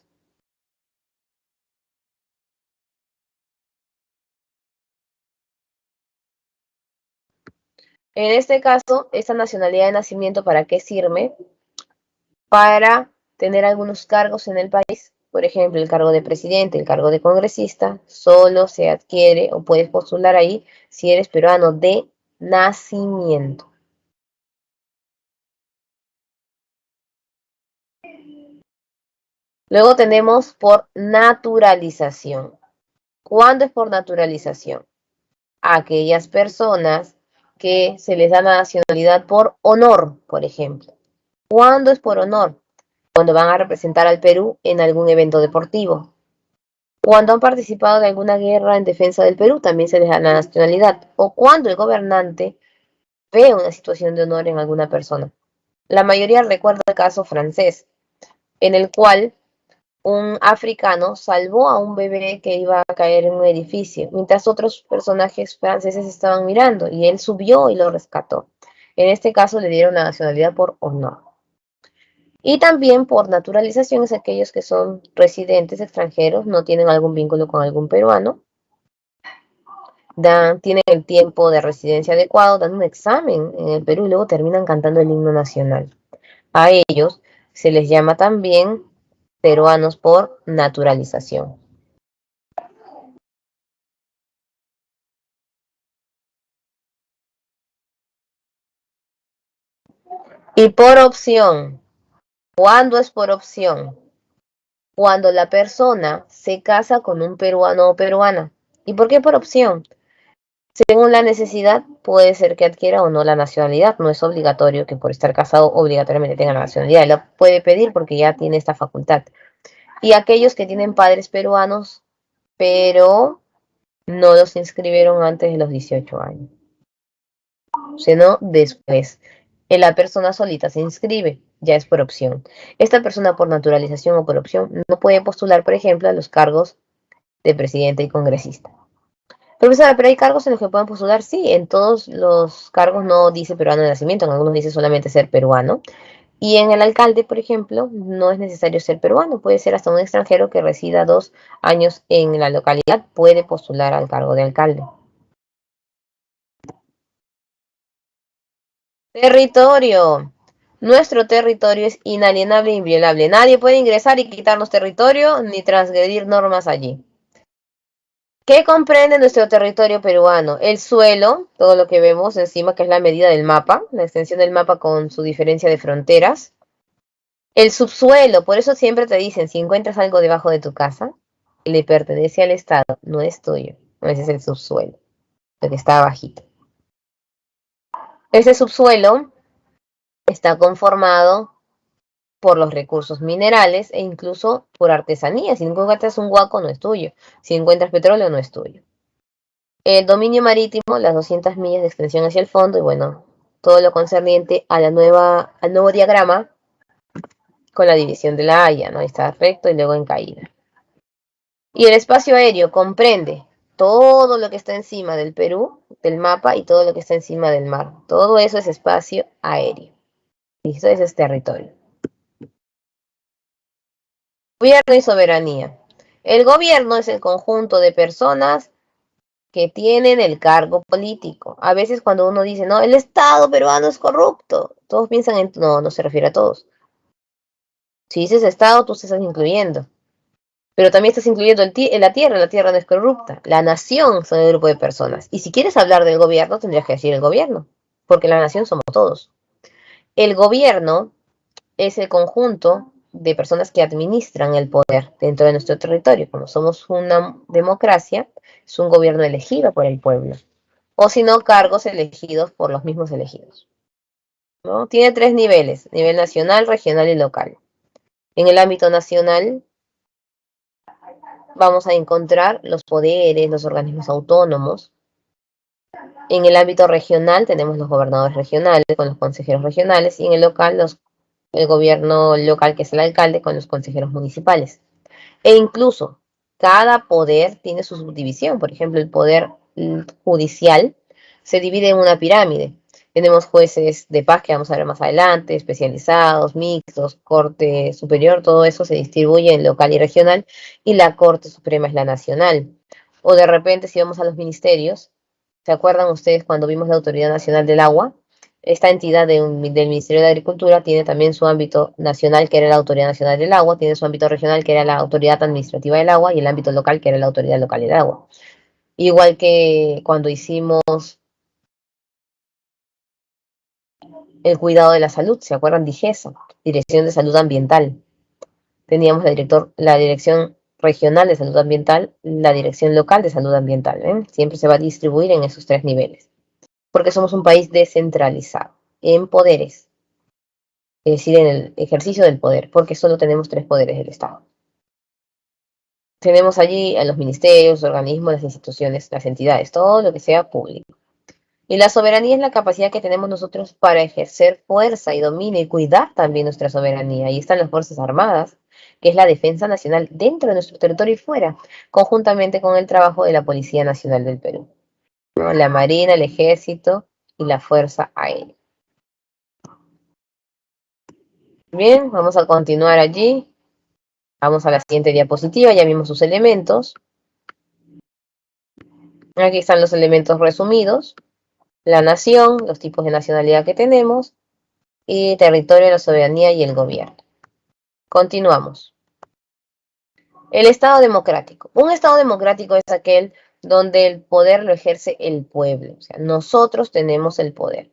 En este caso, esta nacionalidad de nacimiento, ¿para qué sirve? Para tener algunos cargos en el país. Por ejemplo, el cargo de presidente, el cargo de congresista, solo se adquiere o puedes postular ahí si eres peruano de nacimiento. Luego tenemos por naturalización. ¿Cuándo es por naturalización? Aquellas personas que se les da la nacionalidad por honor, por ejemplo. ¿Cuándo es por honor? Cuando van a representar al Perú en algún evento deportivo. Cuando han participado de alguna guerra en defensa del Perú, también se les da la nacionalidad. O cuando el gobernante ve una situación de honor en alguna persona. La mayoría recuerda el caso francés, en el cual un africano salvó a un bebé que iba a caer en un edificio, mientras otros personajes franceses estaban mirando, y él subió y lo rescató. En este caso le dieron la nacionalidad por honor. Y también por naturalización es aquellos que son residentes extranjeros, no tienen algún vínculo con algún peruano, tienen el tiempo de residencia adecuado, dan un examen en el Perú y luego terminan cantando el himno nacional. A ellos se les llama también peruanos por naturalización. Y por opción, ¿cuándo es por opción? Cuando la persona se casa con un peruano o peruana. ¿Y por qué por opción? Según la necesidad, puede ser que adquiera o no la nacionalidad. No es obligatorio que por estar casado obligatoriamente tenga la nacionalidad. Él la puede pedir porque ya tiene esta facultad. Y aquellos que tienen padres peruanos, pero no los inscribieron antes de los 18 años, sino después. La persona solita se inscribe, ya es por opción. Esta persona por naturalización o por opción no puede postular, por ejemplo, a los cargos de presidente y congresista. Profesora, pero hay cargos en los que pueden postular, sí, en todos los cargos no dice peruano de nacimiento, en algunos dice solamente ser peruano. Y en el alcalde, por ejemplo, no es necesario ser peruano, puede ser hasta un extranjero que resida 2 años en la localidad, puede postular al cargo de alcalde. Territorio. Nuestro territorio es inalienable e inviolable. Nadie puede ingresar y quitarnos territorio ni transgredir normas allí. ¿Qué comprende nuestro territorio peruano? El suelo, todo lo que vemos encima, que es la medida del mapa, la extensión del mapa con su diferencia de fronteras. El subsuelo, por eso siempre te dicen, si encuentras algo debajo de tu casa, le pertenece al Estado, no es tuyo. Ese es el subsuelo, lo que está abajito. Ese subsuelo está conformado por los recursos minerales e incluso por artesanía. Si encuentras un huaco, no es tuyo. Si encuentras petróleo, no es tuyo. El dominio marítimo, las 200 millas de extensión hacia el fondo, y bueno, todo lo concerniente a al nuevo diagrama con la división de la Haya, ¿no? Ahí está recto y luego en caída. Y el espacio aéreo comprende todo lo que está encima del Perú, del mapa, y todo lo que está encima del mar. Todo eso es espacio aéreo. ¿Listo? Ese es territorio. Gobierno y soberanía. El gobierno es el conjunto de personas que tienen el cargo político. A veces cuando uno dice, no, el Estado peruano es corrupto, todos piensan en, no, no se refiere a todos. Si dices Estado, tú te estás incluyendo. Pero también estás incluyendo la tierra no es corrupta. La nación son el grupo de personas. Y si quieres hablar del gobierno, tendrías que decir el gobierno, porque la nación somos todos. El gobierno es el conjunto de personas que administran el poder dentro de nuestro territorio. Como somos una democracia, es un gobierno elegido por el pueblo. O si no, cargos elegidos por los mismos elegidos, ¿no? Tiene 3 niveles, nivel nacional, regional y local. En el ámbito nacional vamos a encontrar los poderes, los organismos autónomos. En el ámbito regional tenemos los gobernadores regionales con los consejeros regionales, y en el local el gobierno local, que es el alcalde, con los consejeros municipales. E incluso cada poder tiene su subdivisión. Por ejemplo, el poder judicial se divide en una pirámide. Tenemos jueces de paz, que vamos a ver más adelante, especializados, mixtos, corte superior, todo eso se distribuye en local y regional, y la Corte Suprema es la nacional. O de repente, si vamos a los ministerios, ¿se acuerdan ustedes cuando vimos la Autoridad Nacional del Agua? Esta entidad del Ministerio de Agricultura tiene también su ámbito nacional, que era la Autoridad Nacional del Agua, tiene su ámbito regional, que era la Autoridad Administrativa del Agua, y el ámbito local, que era la Autoridad Local del Agua. Igual que cuando hicimos el cuidado de la salud, ¿se acuerdan? DIGESA, Dirección de Salud Ambiental. Teníamos la Dirección Regional de Salud Ambiental, la Dirección Local de Salud Ambiental, ¿eh? Siempre se va a distribuir en esos 3 niveles, porque somos un país descentralizado en poderes, es decir, en el ejercicio del poder, porque solo tenemos 3 poderes del Estado. Tenemos allí a los ministerios, organismos, las instituciones, las entidades, todo lo que sea público. Y la soberanía es la capacidad que tenemos nosotros para ejercer fuerza y dominio y cuidar también nuestra soberanía. Ahí están las Fuerzas Armadas, que es la defensa nacional dentro de nuestro territorio y fuera, conjuntamente con el trabajo de la Policía Nacional del Perú, ¿no? La Marina, el Ejército y la Fuerza Aérea. Bien, vamos a continuar allí. Vamos a la siguiente diapositiva, ya vimos sus elementos. Aquí están los elementos resumidos. La nación, los tipos de nacionalidad que tenemos, y territorio, la soberanía y el gobierno. Continuamos. El Estado democrático. Un Estado democrático es aquel donde el poder lo ejerce el pueblo. O sea, nosotros tenemos el poder.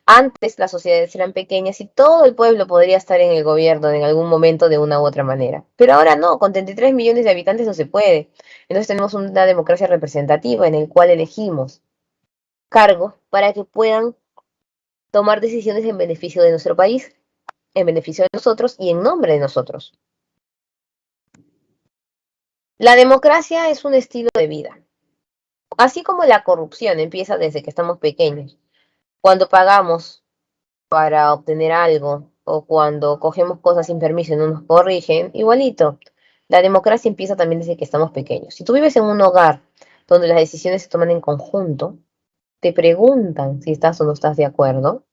Antes las sociedades eran pequeñas y todo el pueblo podría estar en el gobierno en algún momento de una u otra manera. Pero ahora no, con 33 millones de habitantes no se puede. Entonces tenemos una democracia representativa en la cual elegimos cargos para que puedan tomar decisiones en beneficio de nuestro país, en beneficio de nosotros y en nombre de nosotros. La democracia es un estilo de vida. Así como la corrupción empieza desde que estamos pequeños. Cuando pagamos para obtener algo o cuando cogemos cosas sin permiso y no nos corrigen, igualito. La democracia empieza también desde que estamos pequeños. Si tú vives en un hogar donde las decisiones se toman en conjunto, te preguntan si estás o no estás de acuerdo,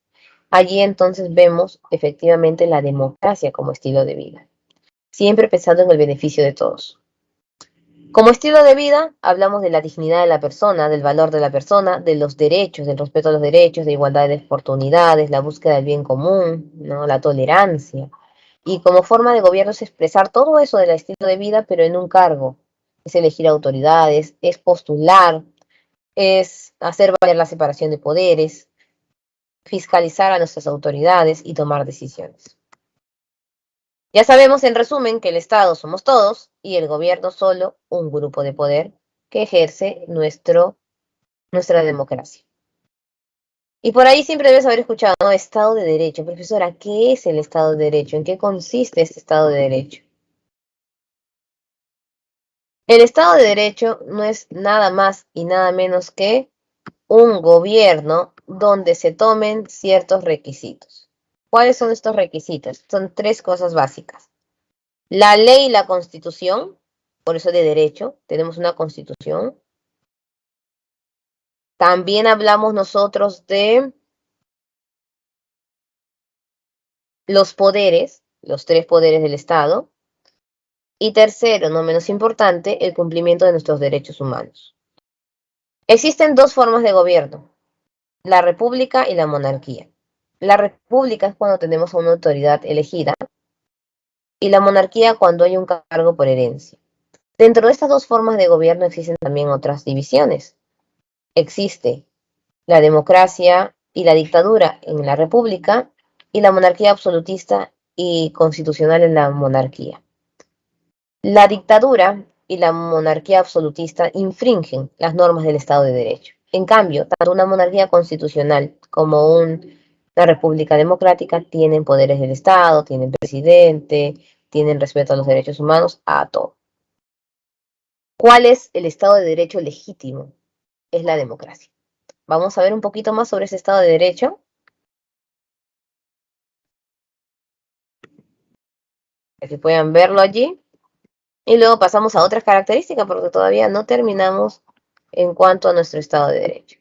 allí entonces vemos efectivamente la democracia como estilo de vida, siempre pensando en el beneficio de todos. Como estilo de vida, hablamos de la dignidad de la persona, del valor de la persona, de los derechos, del respeto a los derechos, de igualdad de oportunidades, la búsqueda del bien común, ¿no? La tolerancia. Y como forma de gobierno es expresar todo eso del estilo de vida, pero en un cargo. Es elegir autoridades, es postular, es hacer valer la separación de poderes, fiscalizar a nuestras autoridades y tomar decisiones. Ya sabemos, en resumen, que el Estado somos todos y el gobierno solo un grupo de poder que ejerce nuestra democracia. Y por ahí siempre debes haber escuchado, ¿no? Estado de Derecho. Profesora, ¿qué es el Estado de Derecho? ¿En qué consiste este Estado de Derecho? El Estado de Derecho no es nada más y nada menos que un gobierno donde se tomen ciertos requisitos. ¿Cuáles son estos requisitos? Son tres cosas básicas. La ley y la constitución, por eso de derecho, tenemos una constitución. También hablamos nosotros de los poderes, los tres poderes del Estado. Y tercero, no menos importante, el cumplimiento de nuestros derechos humanos. Existen dos formas de gobierno, la república y la monarquía. La república es cuando tenemos a una autoridad elegida y la monarquía cuando hay un cargo por herencia. Dentro de estas dos formas de gobierno existen también otras divisiones. Existe la democracia y la dictadura en la república y la monarquía absolutista y constitucional en la monarquía. La dictadura y la monarquía absolutista infringen las normas del Estado de Derecho. En cambio, tanto una monarquía constitucional como una república democrática tienen poderes del Estado, tienen presidente, tienen respeto a los derechos humanos, a todo. ¿Cuál es el Estado de Derecho legítimo? Es la democracia. Vamos a ver un poquito más sobre ese Estado de Derecho. Para que puedan verlo allí. Y luego pasamos a otras características porque todavía no terminamos en cuanto a nuestro Estado de Derecho.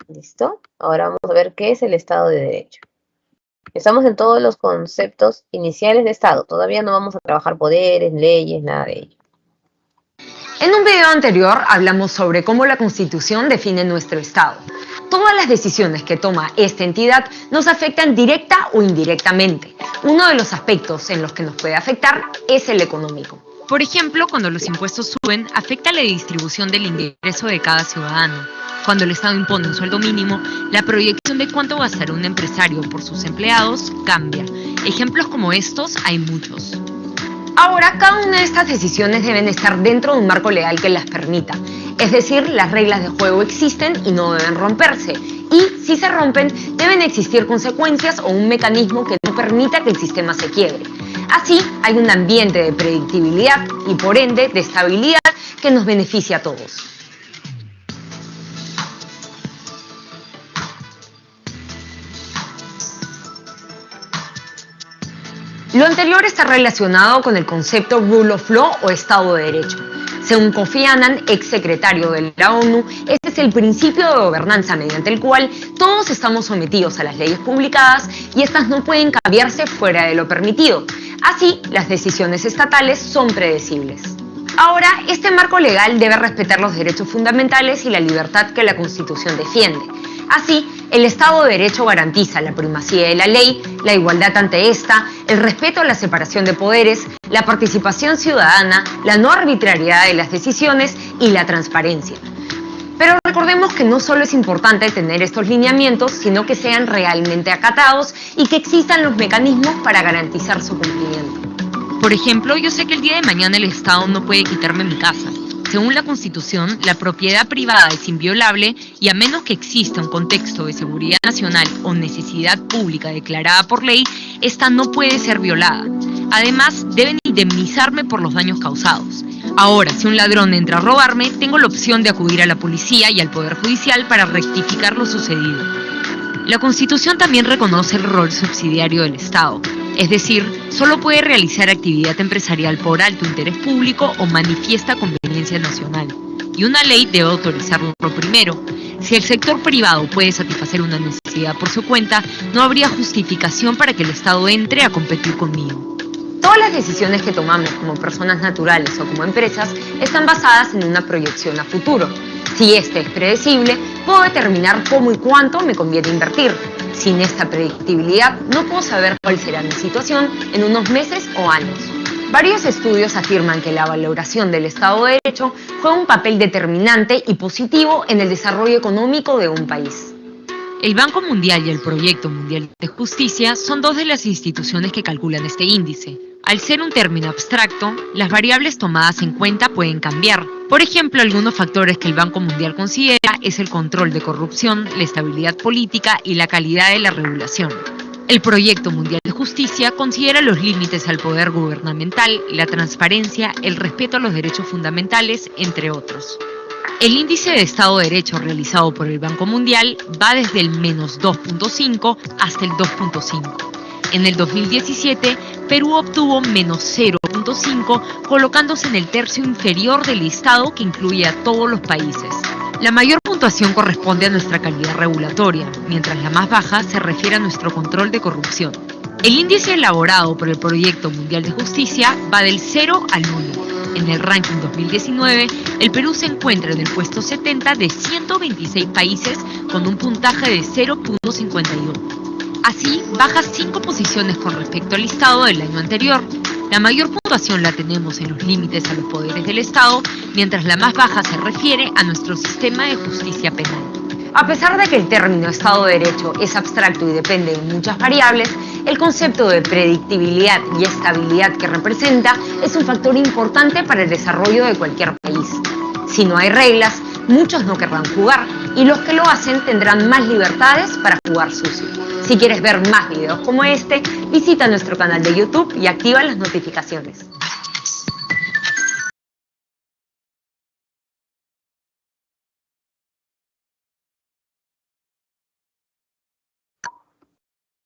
¿Listo? Ahora vamos a ver qué es el Estado de Derecho. Estamos en todos los conceptos iniciales de Estado. Todavía no vamos a trabajar poderes, leyes, nada de ello. En un video anterior hablamos sobre cómo la Constitución define nuestro Estado. Todas las decisiones que toma esta entidad nos afectan directa o indirectamente. Uno de los aspectos en los que nos puede afectar es el económico. Por ejemplo, cuando los impuestos suben, afecta la distribución del ingreso de cada ciudadano. Cuando el Estado impone un sueldo mínimo, la proyección de cuánto gastará un empresario por sus empleados cambia. Ejemplos como estos hay muchos. Ahora, cada una de estas decisiones deben estar dentro de un marco legal que las permita. Es decir, las reglas de juego existen y no deben romperse. Y, si se rompen, deben existir consecuencias o un mecanismo que no permita que el sistema se quiebre. Así, hay un ambiente de predictibilidad y, por ende, de estabilidad que nos beneficia a todos. Lo anterior está relacionado con el concepto Rule of Law o Estado de Derecho. Según Kofi Annan, exsecretario de la ONU, este es el principio de gobernanza mediante el cual todos estamos sometidos a las leyes publicadas y estas no pueden cambiarse fuera de lo permitido. Así, las decisiones estatales son predecibles. Ahora, este marco legal debe respetar los derechos fundamentales y la libertad que la Constitución defiende. Así, el Estado de Derecho garantiza la primacía de la ley, la igualdad ante esta, el respeto a la separación de poderes, la participación ciudadana, la no arbitrariedad de las decisiones y la transparencia. Pero recordemos que no solo es importante tener estos lineamientos, sino que sean realmente acatados y que existan los mecanismos para garantizar su cumplimiento. Por ejemplo, yo sé que el día de mañana el Estado no puede quitarme mi casa. Según la Constitución, la propiedad privada es inviolable y a menos que exista un contexto de seguridad nacional o necesidad pública declarada por ley, esta no puede ser violada. Además, deben indemnizarme por los daños causados. Ahora, si un ladrón entra a robarme, tengo la opción de acudir a la policía y al Poder Judicial para rectificar lo sucedido. La Constitución también reconoce el rol subsidiario del Estado. Es decir, solo puede realizar actividad empresarial por alto interés público o manifiesta conveniencia nacional. Y una ley debe autorizarlo primero. Si el sector privado puede satisfacer una necesidad por su cuenta, no habría justificación para que el Estado entre a competir conmigo. Todas las decisiones que tomamos como personas naturales o como empresas están basadas en una proyección a futuro. Si este es predecible, puedo determinar cómo y cuánto me conviene invertir. Sin esta predictibilidad, no puedo saber cuál será mi situación en unos meses o años. Varios estudios afirman que la valoración del Estado de Derecho juega un papel determinante y positivo en el desarrollo económico de un país. El Banco Mundial y el Proyecto Mundial de Justicia son dos de las instituciones que calculan este índice. Al ser un término abstracto, las variables tomadas en cuenta pueden cambiar. Por ejemplo, algunos factores que el Banco Mundial considera es el control de corrupción, la estabilidad política y la calidad de la regulación. El Proyecto Mundial de Justicia considera los límites al poder gubernamental, la transparencia, el respeto a los derechos fundamentales, entre otros. El índice de Estado de Derecho realizado por el Banco Mundial va desde el menos 2.5 hasta el 2.5. En el 2017, Perú obtuvo menos 0.5, colocándose en el tercio inferior del listado que incluye a todos los países. La mayor puntuación corresponde a nuestra calidad regulatoria, mientras la más baja se refiere a nuestro control de corrupción. El índice elaborado por el Proyecto Mundial de Justicia va del 0 al 1. En el ranking 2019, el Perú se encuentra en el puesto 70 de 126 países con un puntaje de 0.51. Así, baja 5 posiciones con respecto al listado del año anterior. La mayor puntuación la tenemos en los límites a los poderes del Estado, mientras la más baja se refiere a nuestro sistema de justicia penal. A pesar de que el término Estado de Derecho es abstracto y depende de muchas variables, el concepto de predictibilidad y estabilidad que representa es un factor importante para el desarrollo de cualquier país. Si no hay reglas, muchos no querrán jugar y los que lo hacen tendrán más libertades para jugar sucio. Si quieres ver más videos como este, visita nuestro canal de YouTube y activa las notificaciones.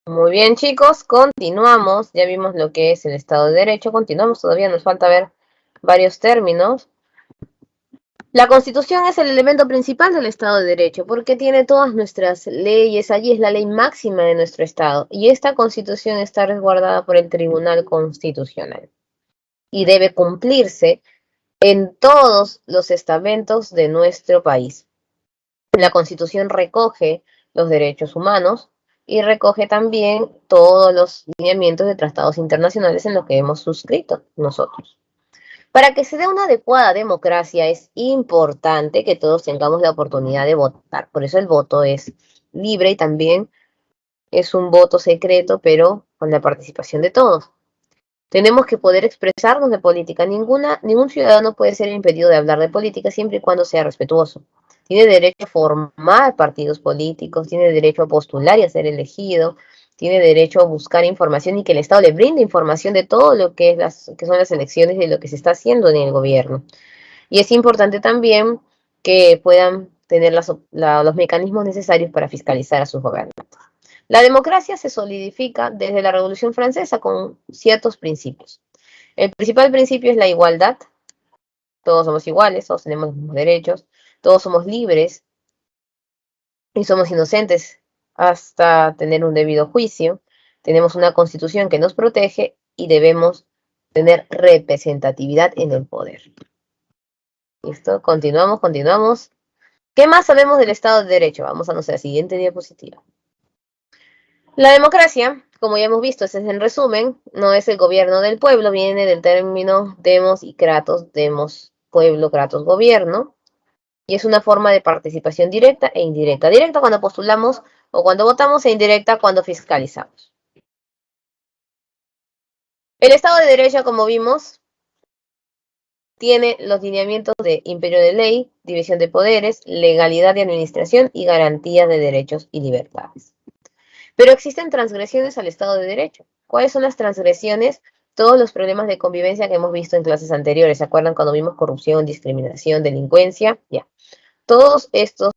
Muy bien, chicos, continuamos. Ya vimos lo que es el Estado de Derecho. Continuamos, todavía nos falta ver varios términos. La Constitución es el elemento principal del Estado de Derecho porque tiene todas nuestras leyes. Allí es la ley máxima de nuestro Estado. Y esta Constitución está resguardada por el Tribunal Constitucional. Y debe cumplirse en todos los estamentos de nuestro país. La Constitución recoge los derechos humanos y recoge también todos los lineamientos de tratados internacionales en los que hemos suscrito nosotros. Para que se dé una adecuada democracia es importante que todos tengamos la oportunidad de votar. Por eso el voto es libre y también es un voto secreto, pero con la participación de todos. Tenemos que poder expresarnos de política. Ningún ciudadano puede ser impedido de hablar de política siempre y cuando sea respetuoso. Tiene derecho a formar partidos políticos, tiene derecho a postular y a ser elegido, tiene derecho a buscar información y que el Estado le brinde información de todo lo que, que son las elecciones y de lo que se está haciendo en el gobierno. Y es importante también que puedan tener los mecanismos necesarios para fiscalizar a sus gobernantes. La democracia se solidifica desde la Revolución Francesa con ciertos principios. El principal principio es la igualdad. Todos somos iguales, todos tenemos los mismos derechos, todos somos libres y somos inocentes hasta tener un debido juicio. Tenemos una constitución que nos protege y debemos tener representatividad en el poder. ¿Listo? Continuamos. ¿Qué más sabemos del Estado de Derecho? Vamos a nuestra siguiente diapositiva. La democracia, como ya hemos visto, ese es el resumen, no es el gobierno del pueblo, viene del término demos y kratos, demos pueblo, kratos gobierno, y es una forma de participación directa e indirecta. Directa cuando postulamos o cuando votamos e indirecta cuando fiscalizamos. El Estado de Derecho, como vimos, tiene los lineamientos de imperio de ley, división de poderes, legalidad de administración y garantía de derechos y libertades. Pero existen transgresiones al Estado de Derecho. ¿Cuáles son las transgresiones? Todos los problemas de convivencia que hemos visto en clases anteriores. ¿Se acuerdan cuando vimos corrupción, discriminación, delincuencia? Ya. Todos estos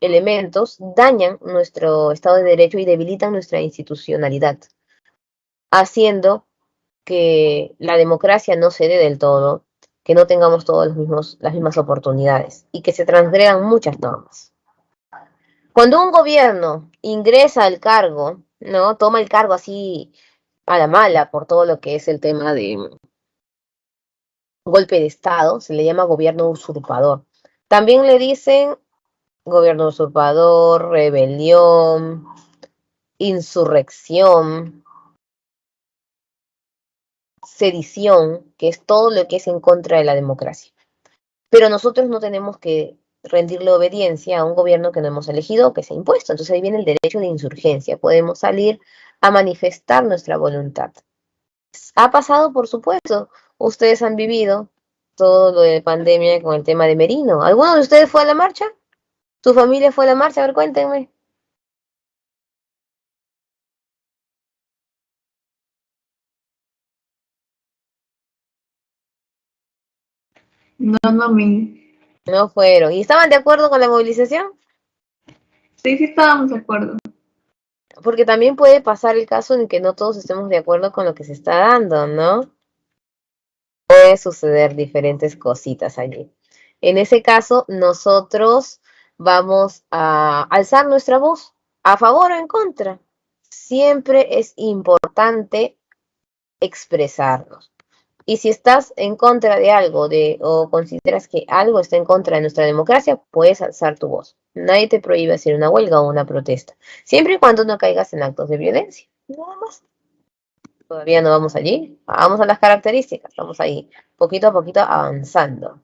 elementos dañan nuestro Estado de Derecho y debilitan nuestra institucionalidad, haciendo que la democracia no se dé del todo, que no tengamos todos las mismas oportunidades y que se transgredan muchas normas. Cuando un gobierno ingresa al cargo, ¿no? Toma el cargo así a la mala por todo lo que es el tema de golpe de Estado, se le llama gobierno usurpador. También le dicen gobierno usurpador, rebelión, insurrección, sedición, que es todo lo que es en contra de la democracia. Pero nosotros no tenemos que rendirle obediencia a un gobierno que no hemos elegido o que se ha impuesto. Entonces ahí viene el derecho de insurgencia. Podemos salir a manifestar nuestra voluntad. Ha pasado, por supuesto. Ustedes han vivido todo lo de pandemia con el tema de Merino. ¿Alguno de ustedes fue a la marcha? ¿Tu familia fue a la marcha? A ver, cuéntenme. No, No fueron. ¿Y estaban de acuerdo con la movilización? sí estábamos de acuerdo. Porque también puede pasar el caso en que no todos estemos de acuerdo con lo que se está dando, ¿no? Puede suceder diferentes cositas allí. En ese caso, nosotros vamos a alzar nuestra voz a favor o en contra. Siempre es importante expresarnos. Y si estás en contra de algo o consideras que algo está en contra de nuestra democracia, puedes alzar tu voz. Nadie te prohíbe hacer una huelga o una protesta, siempre y cuando no caigas en actos de violencia. Nada más. Todavía no vamos allí. Vamos a las características. Estamos ahí, poquito a poquito avanzando.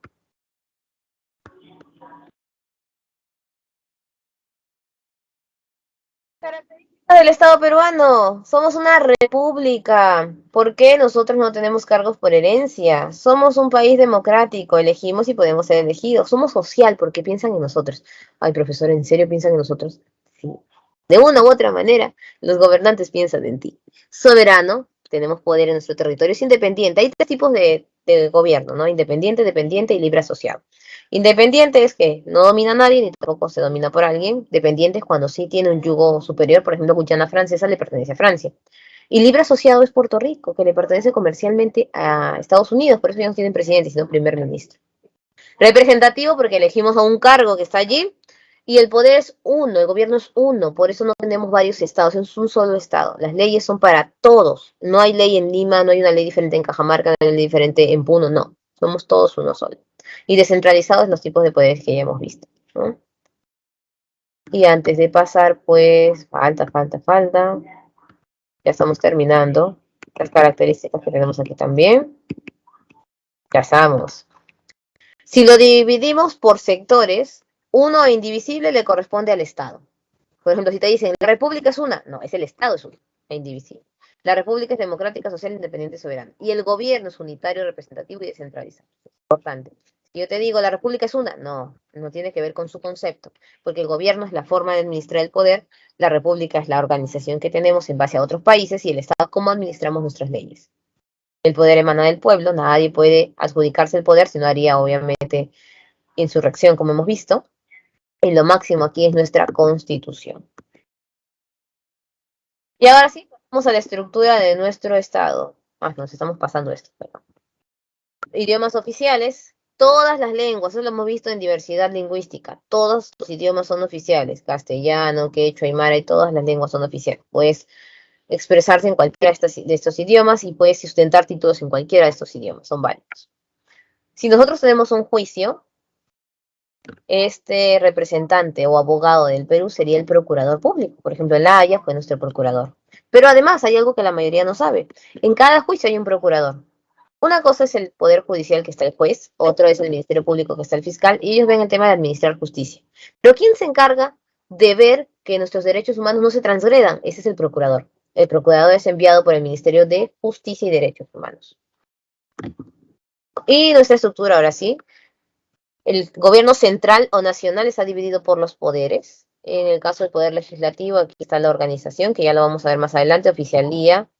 Características del Estado peruano. Somos una república. ¿Por qué nosotros no tenemos cargos por herencia? Somos un país democrático. Elegimos y podemos ser elegidos. Somos social porque piensan en nosotros. Ay, profesor, ¿en serio piensan en nosotros? Sí. De una u otra manera, los gobernantes piensan en ti. Soberano. Tenemos poder en nuestro territorio. Es independiente. Hay tres tipos de gobierno, ¿no? Independiente, dependiente y libre asociado. Independiente es que no domina a nadie ni tampoco se domina por alguien. Dependiente es cuando sí tiene un yugo superior. Por ejemplo, Guyana Francesa le pertenece a Francia. Y libre asociado es Puerto Rico, que le pertenece comercialmente a Estados Unidos. Por eso ya no tienen presidente, sino primer ministro. Representativo porque elegimos a un cargo que está allí. Y el poder es uno, el gobierno es uno, por eso no tenemos varios estados, es un solo estado. Las leyes son para todos. No hay ley en Lima, no hay una ley diferente en Cajamarca, no hay una ley diferente en Puno, no. Somos todos uno solo. Y descentralizados los tipos de poderes que ya hemos visto, ¿no? Y antes de pasar, pues, falta. Ya estamos terminando. Las características que tenemos aquí también. Ya estamos. Si lo dividimos por sectores, uno indivisible le corresponde al Estado. Por ejemplo, si te dicen, la República es una, no, es el Estado es uno, es indivisible. La república es democrática, social, independiente y soberana. Y el gobierno es unitario, representativo y descentralizado. Importante. Si yo te digo, la república es una, no tiene que ver con su concepto, porque el gobierno es la forma de administrar el poder, la república es la organización que tenemos en base a otros países y el Estado es cómo administramos nuestras leyes. El poder emana del pueblo, nadie puede adjudicarse el poder, si no haría obviamente insurrección, como hemos visto. Y lo máximo aquí es nuestra constitución. Y ahora sí, vamos a la estructura de nuestro Estado. Nos estamos pasando esto, perdón. Idiomas oficiales, todas las lenguas, eso lo hemos visto en diversidad lingüística. Todos los idiomas son oficiales, castellano, quechua, aymara, y todas las lenguas son oficiales. Puedes expresarse en cualquiera de estos idiomas y puedes sustentar títulos en cualquiera de estos idiomas, son válidos. Si nosotros tenemos un juicio, este representante o abogado del Perú sería el procurador público. Por ejemplo, en La Haya fue nuestro procurador. Pero además hay algo que la mayoría no sabe. En cada juicio hay un procurador. Una cosa es el Poder Judicial, que está el juez, otro es el Ministerio Público, que está el fiscal, y ellos ven el tema de administrar justicia. Pero ¿quién se encarga de ver que nuestros derechos humanos no se transgredan? Ese es el procurador. El procurador es enviado por el Ministerio de Justicia y Derechos Humanos. Y nuestra estructura, ahora sí. El gobierno central o nacional está dividido por los poderes. En el caso del poder legislativo, aquí está la organización, que ya lo vamos a ver más adelante, oficialía,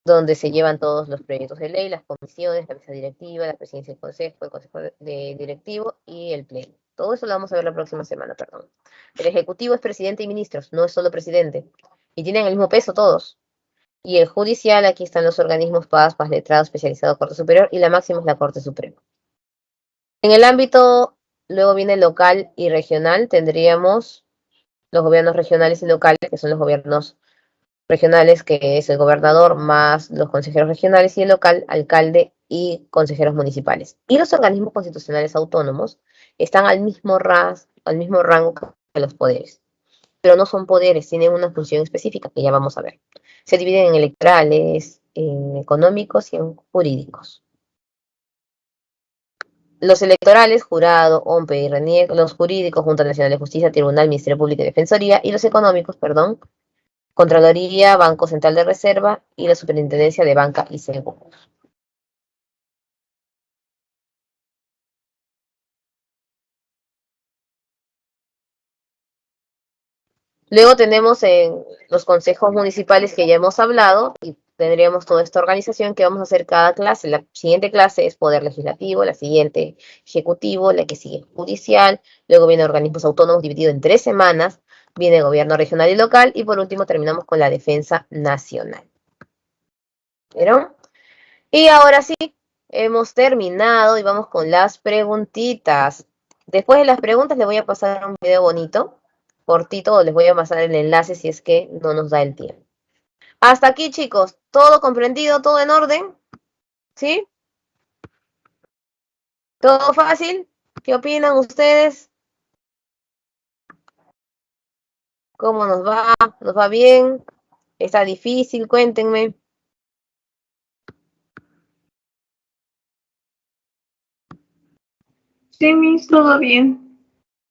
donde se llevan todos los proyectos de ley, las comisiones, la mesa directiva, la presidencia del consejo, el consejo directivo y el pleno. Todo eso lo vamos a ver la próxima semana, perdón. El ejecutivo es presidente y ministros, no es solo presidente. Y tienen el mismo peso todos. Y el judicial, aquí están los organismos PAS, letrado, especializado, Corte Superior, y la máxima es la Corte Suprema. En el ámbito, luego viene local y regional, tendríamos los gobiernos regionales y locales, que son los gobiernos regionales, que es el gobernador más los consejeros regionales, y el local, alcalde y consejeros municipales. Y los organismos constitucionales autónomos están al mismo rango que los poderes, pero no son poderes, tienen una función específica que ya vamos a ver. Se dividen en electorales, en económicos y en jurídicos. Los electorales, jurado, OMPE y RENIEC, los jurídicos, Junta Nacional de Justicia, Tribunal, Ministerio Público y Defensoría, y los económicos, Contraloría, Banco Central de Reserva y la Superintendencia de Banca y Seguros. Luego tenemos en los consejos municipales que ya hemos hablado y tendríamos toda esta organización que vamos a hacer cada clase. La siguiente clase es Poder Legislativo, la siguiente Ejecutivo, la que sigue Judicial, luego viene organismos autónomos dividido en 3 semanas, viene Gobierno Regional y Local y por último terminamos con la Defensa Nacional. ¿Vieron? Y ahora sí, hemos terminado y vamos con las preguntitas. Después de las preguntas les voy a pasar un video bonito, cortito, les voy a pasar el enlace si es que no nos da el tiempo. Hasta aquí, chicos, ¿todo comprendido? ¿Todo en orden? ¿Sí? ¿Todo fácil? ¿Qué opinan ustedes? ¿Cómo nos va? ¿Nos va bien? ¿Está difícil? Cuéntenme. Sí, Miss, todo bien.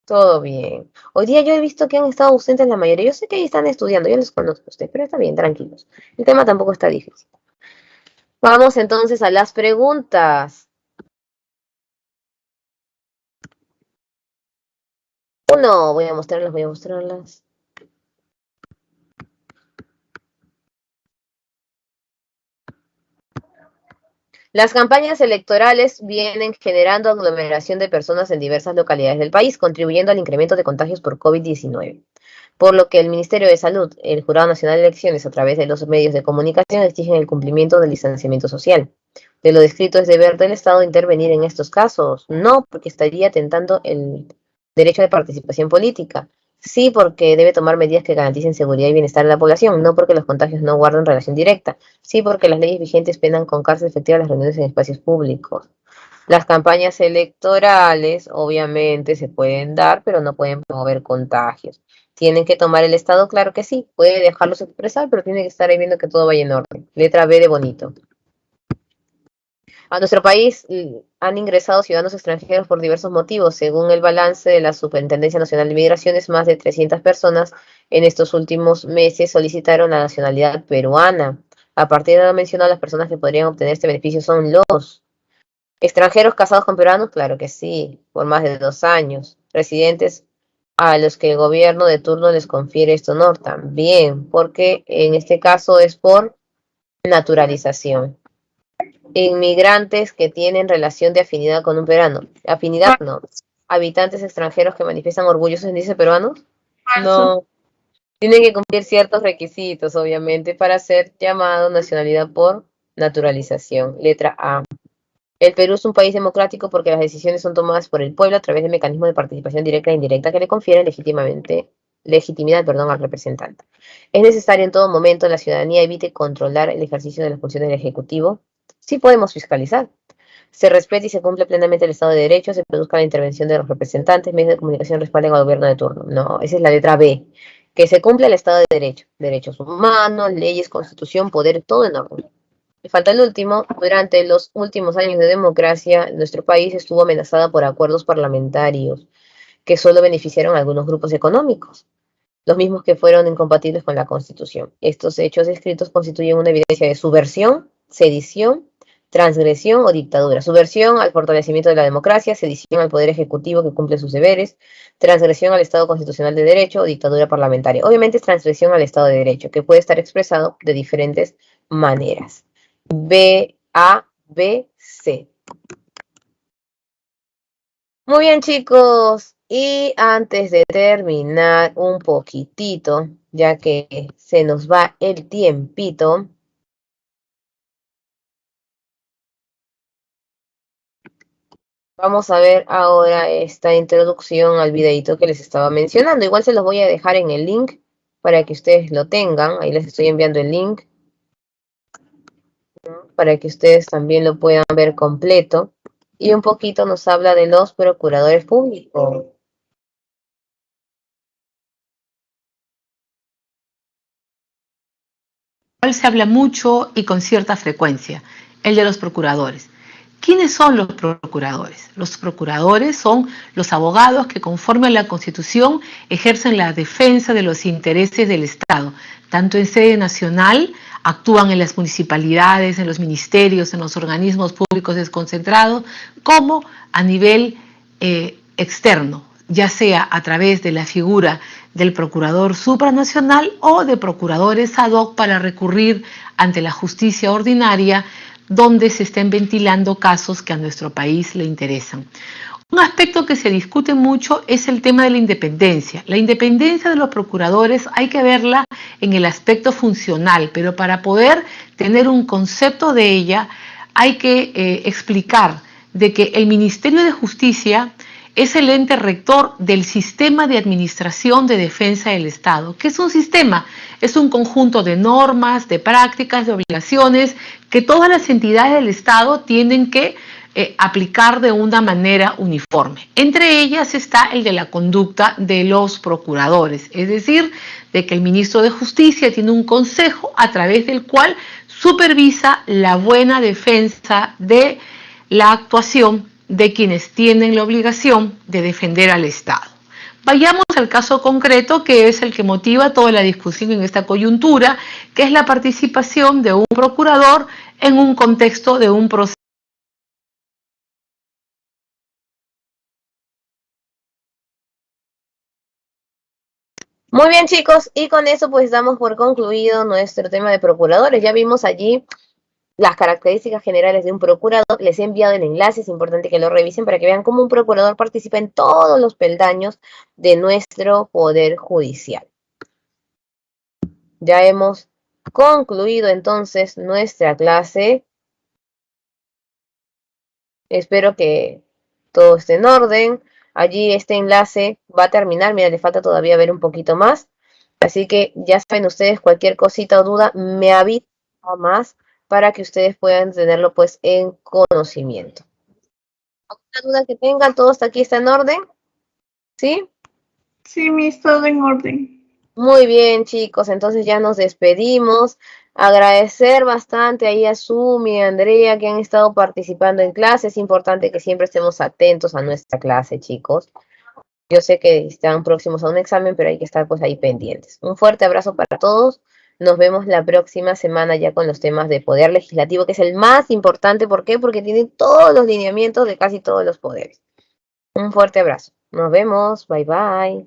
Todo bien. Hoy día yo he visto que han estado ausentes la mayoría. Yo sé que ahí están estudiando, yo les conozco a ustedes, pero está bien, tranquilos. El tema tampoco está difícil. Vamos entonces a las preguntas. 1, voy a mostrarlas. Las campañas electorales vienen generando aglomeración de personas en diversas localidades del país, contribuyendo al incremento de contagios por COVID-19. Por lo que el Ministerio de Salud, el Jurado Nacional de Elecciones, a través de los medios de comunicación, exigen el cumplimiento del distanciamiento social. De lo descrito, ¿es deber del Estado intervenir en estos casos? No, porque estaría atentando el derecho de participación política. Sí, porque debe tomar medidas que garanticen seguridad y bienestar de la población, no porque los contagios no guarden relación directa. Sí, porque las leyes vigentes penan con cárcel efectiva las reuniones en espacios públicos. Las campañas electorales, obviamente, se pueden dar, pero no pueden promover contagios. ¿Tienen que tomar el Estado? Claro que sí. Puede dejarlos expresar, pero tiene que estar ahí viendo que todo vaya en orden. Letra B de bonito. A nuestro país han ingresado ciudadanos extranjeros por diversos motivos. Según el balance de la Superintendencia Nacional de Migraciones, más de 300 personas en estos últimos meses solicitaron la nacionalidad peruana. A partir de lo mencionado, las personas que podrían obtener este beneficio son los extranjeros casados con peruanos, claro que sí, por más de 2 años. Residentes a los que el gobierno de turno les confiere este honor también, porque en este caso es por naturalización. Inmigrantes que tienen relación de afinidad con un peruano. Afinidad no. Habitantes extranjeros que manifiestan orgullo en índice peruanos. No. Tienen que cumplir ciertos requisitos, obviamente, para ser llamado nacionalidad por naturalización. Letra A. El Perú es un país democrático porque las decisiones son tomadas por el pueblo a través de mecanismos de participación directa e indirecta que le confieren legitimidad al representante. Es necesario en todo momento la ciudadanía evite controlar el ejercicio de las funciones del Ejecutivo. Sí podemos fiscalizar. Se respete y se cumple plenamente el Estado de Derecho, se produzca la intervención de los representantes, medios de comunicación respalden al gobierno de turno. No, esa es la letra B. Que se cumpla el Estado de Derecho, derechos humanos, leyes, constitución, poder, todo en orden. Me falta el último. Durante los últimos años de democracia, nuestro país estuvo amenazada por acuerdos parlamentarios que solo beneficiaron a algunos grupos económicos, los mismos que fueron incompatibles con la Constitución. Estos hechos escritos constituyen una evidencia de subversión, sedición, transgresión o dictadura. Subversión al fortalecimiento de la democracia, sedición al poder ejecutivo que cumple sus deberes, transgresión al Estado constitucional de derecho o dictadura parlamentaria. Obviamente es transgresión al Estado de derecho, que puede estar expresado de diferentes maneras. B, A, B, C. Muy bien, chicos. Y antes de terminar un poquitito, ya que se nos va el tiempito, vamos a ver ahora esta introducción al videito que les estaba mencionando. Igual se los voy a dejar en el link para que ustedes lo tengan. Ahí les estoy enviando el link para que ustedes también lo puedan ver completo. Y un poquito nos habla de los procuradores públicos. Se habla mucho y con cierta frecuencia, el de los procuradores. ¿Quiénes son los procuradores? Los procuradores son los abogados que conforme a la Constitución ejercen la defensa de los intereses del Estado, tanto en sede nacional, actúan en las municipalidades, en los ministerios, en los organismos públicos desconcentrados, como a nivel externo, ya sea a través de la figura del procurador supranacional o de procuradores ad hoc para recurrir ante la justicia ordinaria donde se estén ventilando casos que a nuestro país le interesan. Un aspecto que se discute mucho es el tema de la independencia. La independencia de los procuradores hay que verla en el aspecto funcional, pero para poder tener un concepto de ella hay que explicar de que el Ministerio de Justicia es el ente rector del sistema de administración de defensa del Estado. ¿Qué es un sistema? Es un conjunto de normas, de prácticas, de obligaciones que todas las entidades del Estado tienen que aplicar de una manera uniforme. Entre ellas está el de la conducta de los procuradores, es decir, de que el ministro de Justicia tiene un consejo a través del cual supervisa la buena defensa de la actuación de quienes tienen la obligación de defender al Estado. Vayamos al caso concreto que es el que motiva toda la discusión en esta coyuntura, que es la participación de un procurador en un contexto de un proceso. Muy bien, chicos, y con eso pues damos por concluido nuestro tema de procuradores. Ya vimos allí las características generales de un procurador. Les he enviado el enlace, es importante que lo revisen para que vean cómo un procurador participa en todos los peldaños de nuestro poder judicial. Ya hemos concluido entonces nuestra clase. Espero que todo esté en orden. Allí este enlace va a terminar. Mira, le falta todavía ver un poquito más. Así que ya saben ustedes, cualquier cosita o duda, me avisan más para que ustedes puedan tenerlo pues en conocimiento. ¿Alguna duda que tengan? ¿Todo hasta aquí está en orden? ¿Sí? Sí, Miss, todo en orden. Muy bien, chicos, entonces ya nos despedimos. Agradecer bastante ahí a Sumi y a Andrea que han estado participando en clase. Es importante que siempre estemos atentos a nuestra clase, chicos. Yo sé que están próximos a un examen, pero hay que estar pues ahí pendientes. Un fuerte abrazo para todos Nos vemos la próxima semana ya con los temas de poder legislativo, que es el más importante. ¿Por qué? Porque tiene todos los lineamientos de casi todos los poderes. Un fuerte abrazo. Nos vemos. Bye bye.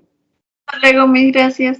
Hasta luego, mis gracias.